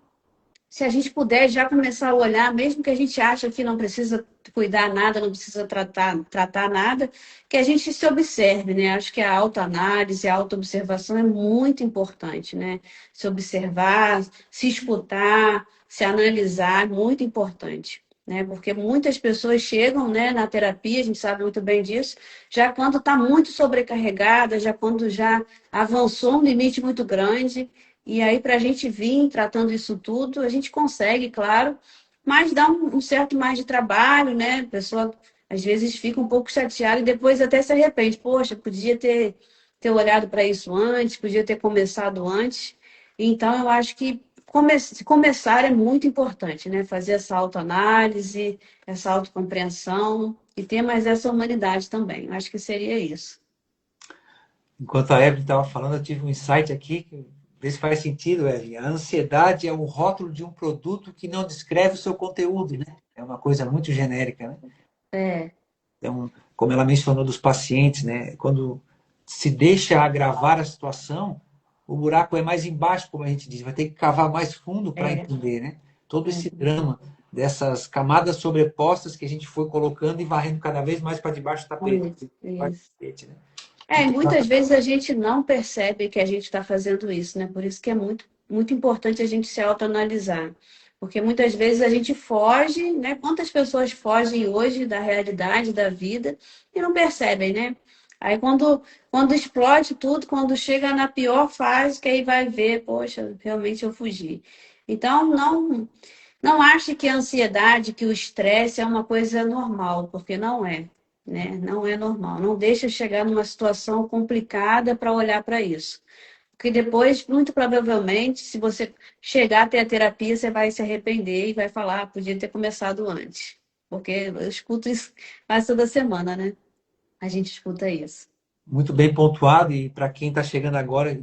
se a gente puder já começar a olhar, mesmo que a gente acha que não precisa cuidar nada, não precisa tratar nada, que a gente se observe, né? Acho que a autoanálise, a autoobservação é muito importante, né? Se observar, se escutar, se analisar, é muito importante. Né? Porque muitas pessoas chegam, né, na terapia, a gente sabe muito bem disso, já quando está muito sobrecarregada, já quando já avançou um limite muito grande, e aí, para a gente vir tratando isso tudo, a gente consegue, claro, mas dá um certo mais de trabalho, né? A pessoa às vezes fica um pouco chateada e depois até se arrepende. Poxa, podia ter olhado para isso antes, podia ter começado antes. Então, eu acho que começar é muito importante, né? Fazer essa autoanálise, essa autocompreensão e ter mais essa humanidade também. Eu acho que seria isso. Enquanto a Evelyn estava falando, eu tive um insight aqui, que vê se faz sentido, Evelyn. A ansiedade é o rótulo de um produto que não descreve o seu conteúdo, né? É uma coisa muito genérica, né? É, Então, como ela mencionou dos pacientes, né? Quando se deixa agravar a situação, o buraco é mais embaixo, como a gente diz, vai ter que cavar mais fundo para é, entender, né? Todo esse é. drama dessas camadas sobrepostas que a gente foi colocando e varrendo cada vez mais para debaixo do tapete, Isso, debaixo do isso. tapete, né? É, e muitas vezes a gente não percebe que a gente está fazendo isso, né? Por isso que é muito importante a gente se autoanalisar. Porque muitas vezes a gente foge, né? Quantas pessoas fogem hoje da realidade da vida e não percebem, né? Aí quando explode tudo, quando chega na pior fase, que aí vai ver, poxa, realmente eu fugi. Então, não ache que a ansiedade, que o estresse é uma coisa normal, porque não é, né? Não é normal. Não deixa chegar numa situação complicada para olhar para isso. Porque depois, muito provavelmente, se você chegar até a terapia, você vai se arrepender e vai falar: podia ter começado antes. Porque eu escuto isso quase toda semana, né? A gente escuta isso. Muito bem pontuado, e para quem está chegando agora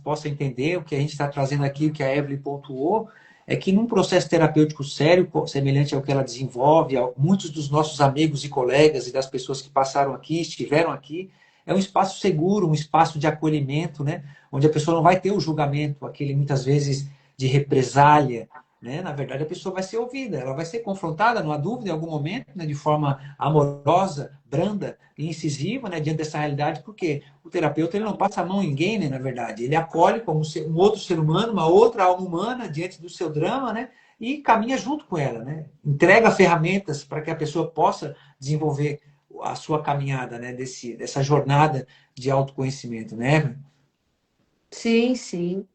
possa entender o que a gente está trazendo aqui, o que a Evelyn pontuou, é que num processo terapêutico sério, semelhante ao que ela desenvolve, muitos dos nossos amigos e colegas e das pessoas que passaram aqui, estiveram aqui, é um espaço seguro, um espaço de acolhimento, né? Onde a pessoa não vai ter o julgamento, aquele muitas vezes de represália, né? Na verdade, a pessoa vai ser ouvida, ela vai ser confrontada, não há dúvida, em algum momento, né? De forma amorosa, branda e incisiva, né? Diante dessa realidade, porque o terapeuta ele não passa a mão em ninguém, né? Na verdade, ele acolhe como um outro ser humano, uma outra alma humana diante do seu drama, né? E caminha junto com ela, né? Entrega ferramentas para que a pessoa possa desenvolver a sua caminhada, né? Dessa jornada de autoconhecimento, né? Sim, sim.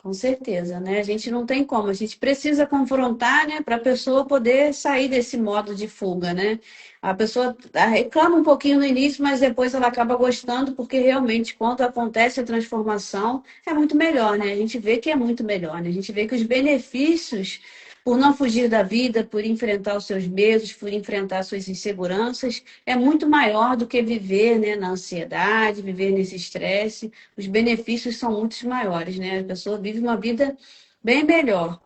Com certeza, né? A gente não tem como, a gente precisa confrontar, né, para a pessoa poder sair desse modo de fuga, né? A pessoa reclama um pouquinho no início, mas depois ela acaba gostando, porque realmente quando acontece a transformação é muito melhor, né? A gente vê que é muito melhor, né? A gente vê que os benefícios por não fugir da vida, por enfrentar os seus medos, por enfrentar suas inseguranças, é muito maior do que viver, né, na ansiedade, viver nesse estresse. Os benefícios são muito maiores, né? A pessoa vive uma vida bem melhor.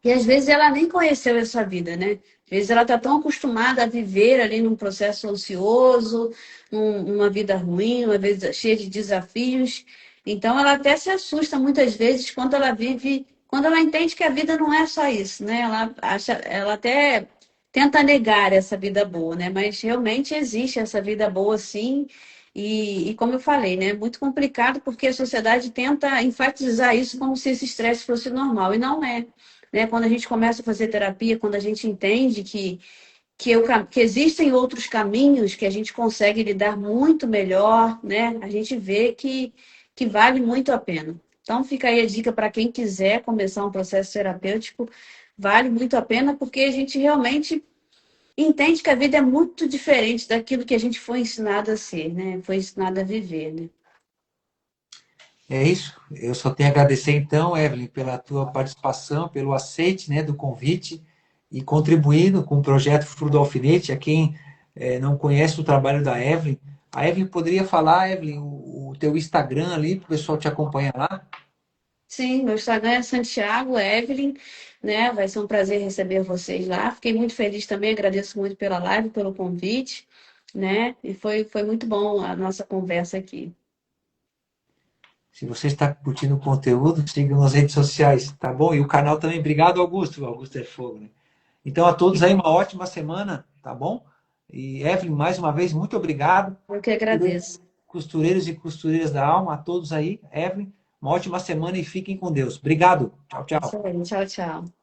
E às vezes ela nem conheceu essa vida, né? Às vezes ela está tão acostumada a viver ali num processo ansioso, numa vida ruim, uma vida cheia de desafios. Então ela até se assusta muitas vezes quando ela vive, quando ela entende que a vida não é só isso, né? Ela acha, ela até tenta negar essa vida boa, né? Mas realmente existe essa vida boa, sim. E como eu falei, né? É muito complicado porque a sociedade tenta enfatizar isso como se esse estresse fosse normal, e não é, né? Quando a gente começa a fazer terapia, quando a gente entende que existem outros caminhos que a gente consegue lidar muito melhor, né? A gente vê que vale muito a pena. Então, fica aí a dica para quem quiser começar um processo terapêutico, vale muito a pena, porque a gente realmente entende que a vida é muito diferente daquilo que a gente foi ensinado a ser, né? Foi ensinado a viver, né? É isso. Eu só tenho a agradecer então, Evelyn, pela tua participação, pelo aceite, né, do convite e contribuindo com o projeto Futuro do Alfinete. A quem não conhece o trabalho da Evelyn, a Evelyn poderia falar, Evelyn, o teu Instagram ali, para o pessoal te acompanhar lá. Sim, meu Instagram é Santiago Evelyn, né? Vai ser um prazer receber vocês lá. Fiquei muito feliz também, agradeço muito pela live, pelo convite, né? E foi muito bom a nossa conversa aqui. Se você está curtindo o conteúdo, siga nas redes sociais, tá bom? E o canal também. Obrigado, Augusto. Augusto é fogo, né? Então, a todos aí, uma ótima semana, tá bom? E Evelyn, mais uma vez, muito obrigado. Eu que agradeço. Costureiros e costureiras da alma, a todos aí. Evelyn, uma ótima semana e fiquem com Deus. Obrigado. Tchau, Isso tchau. aí, tchau, tchau.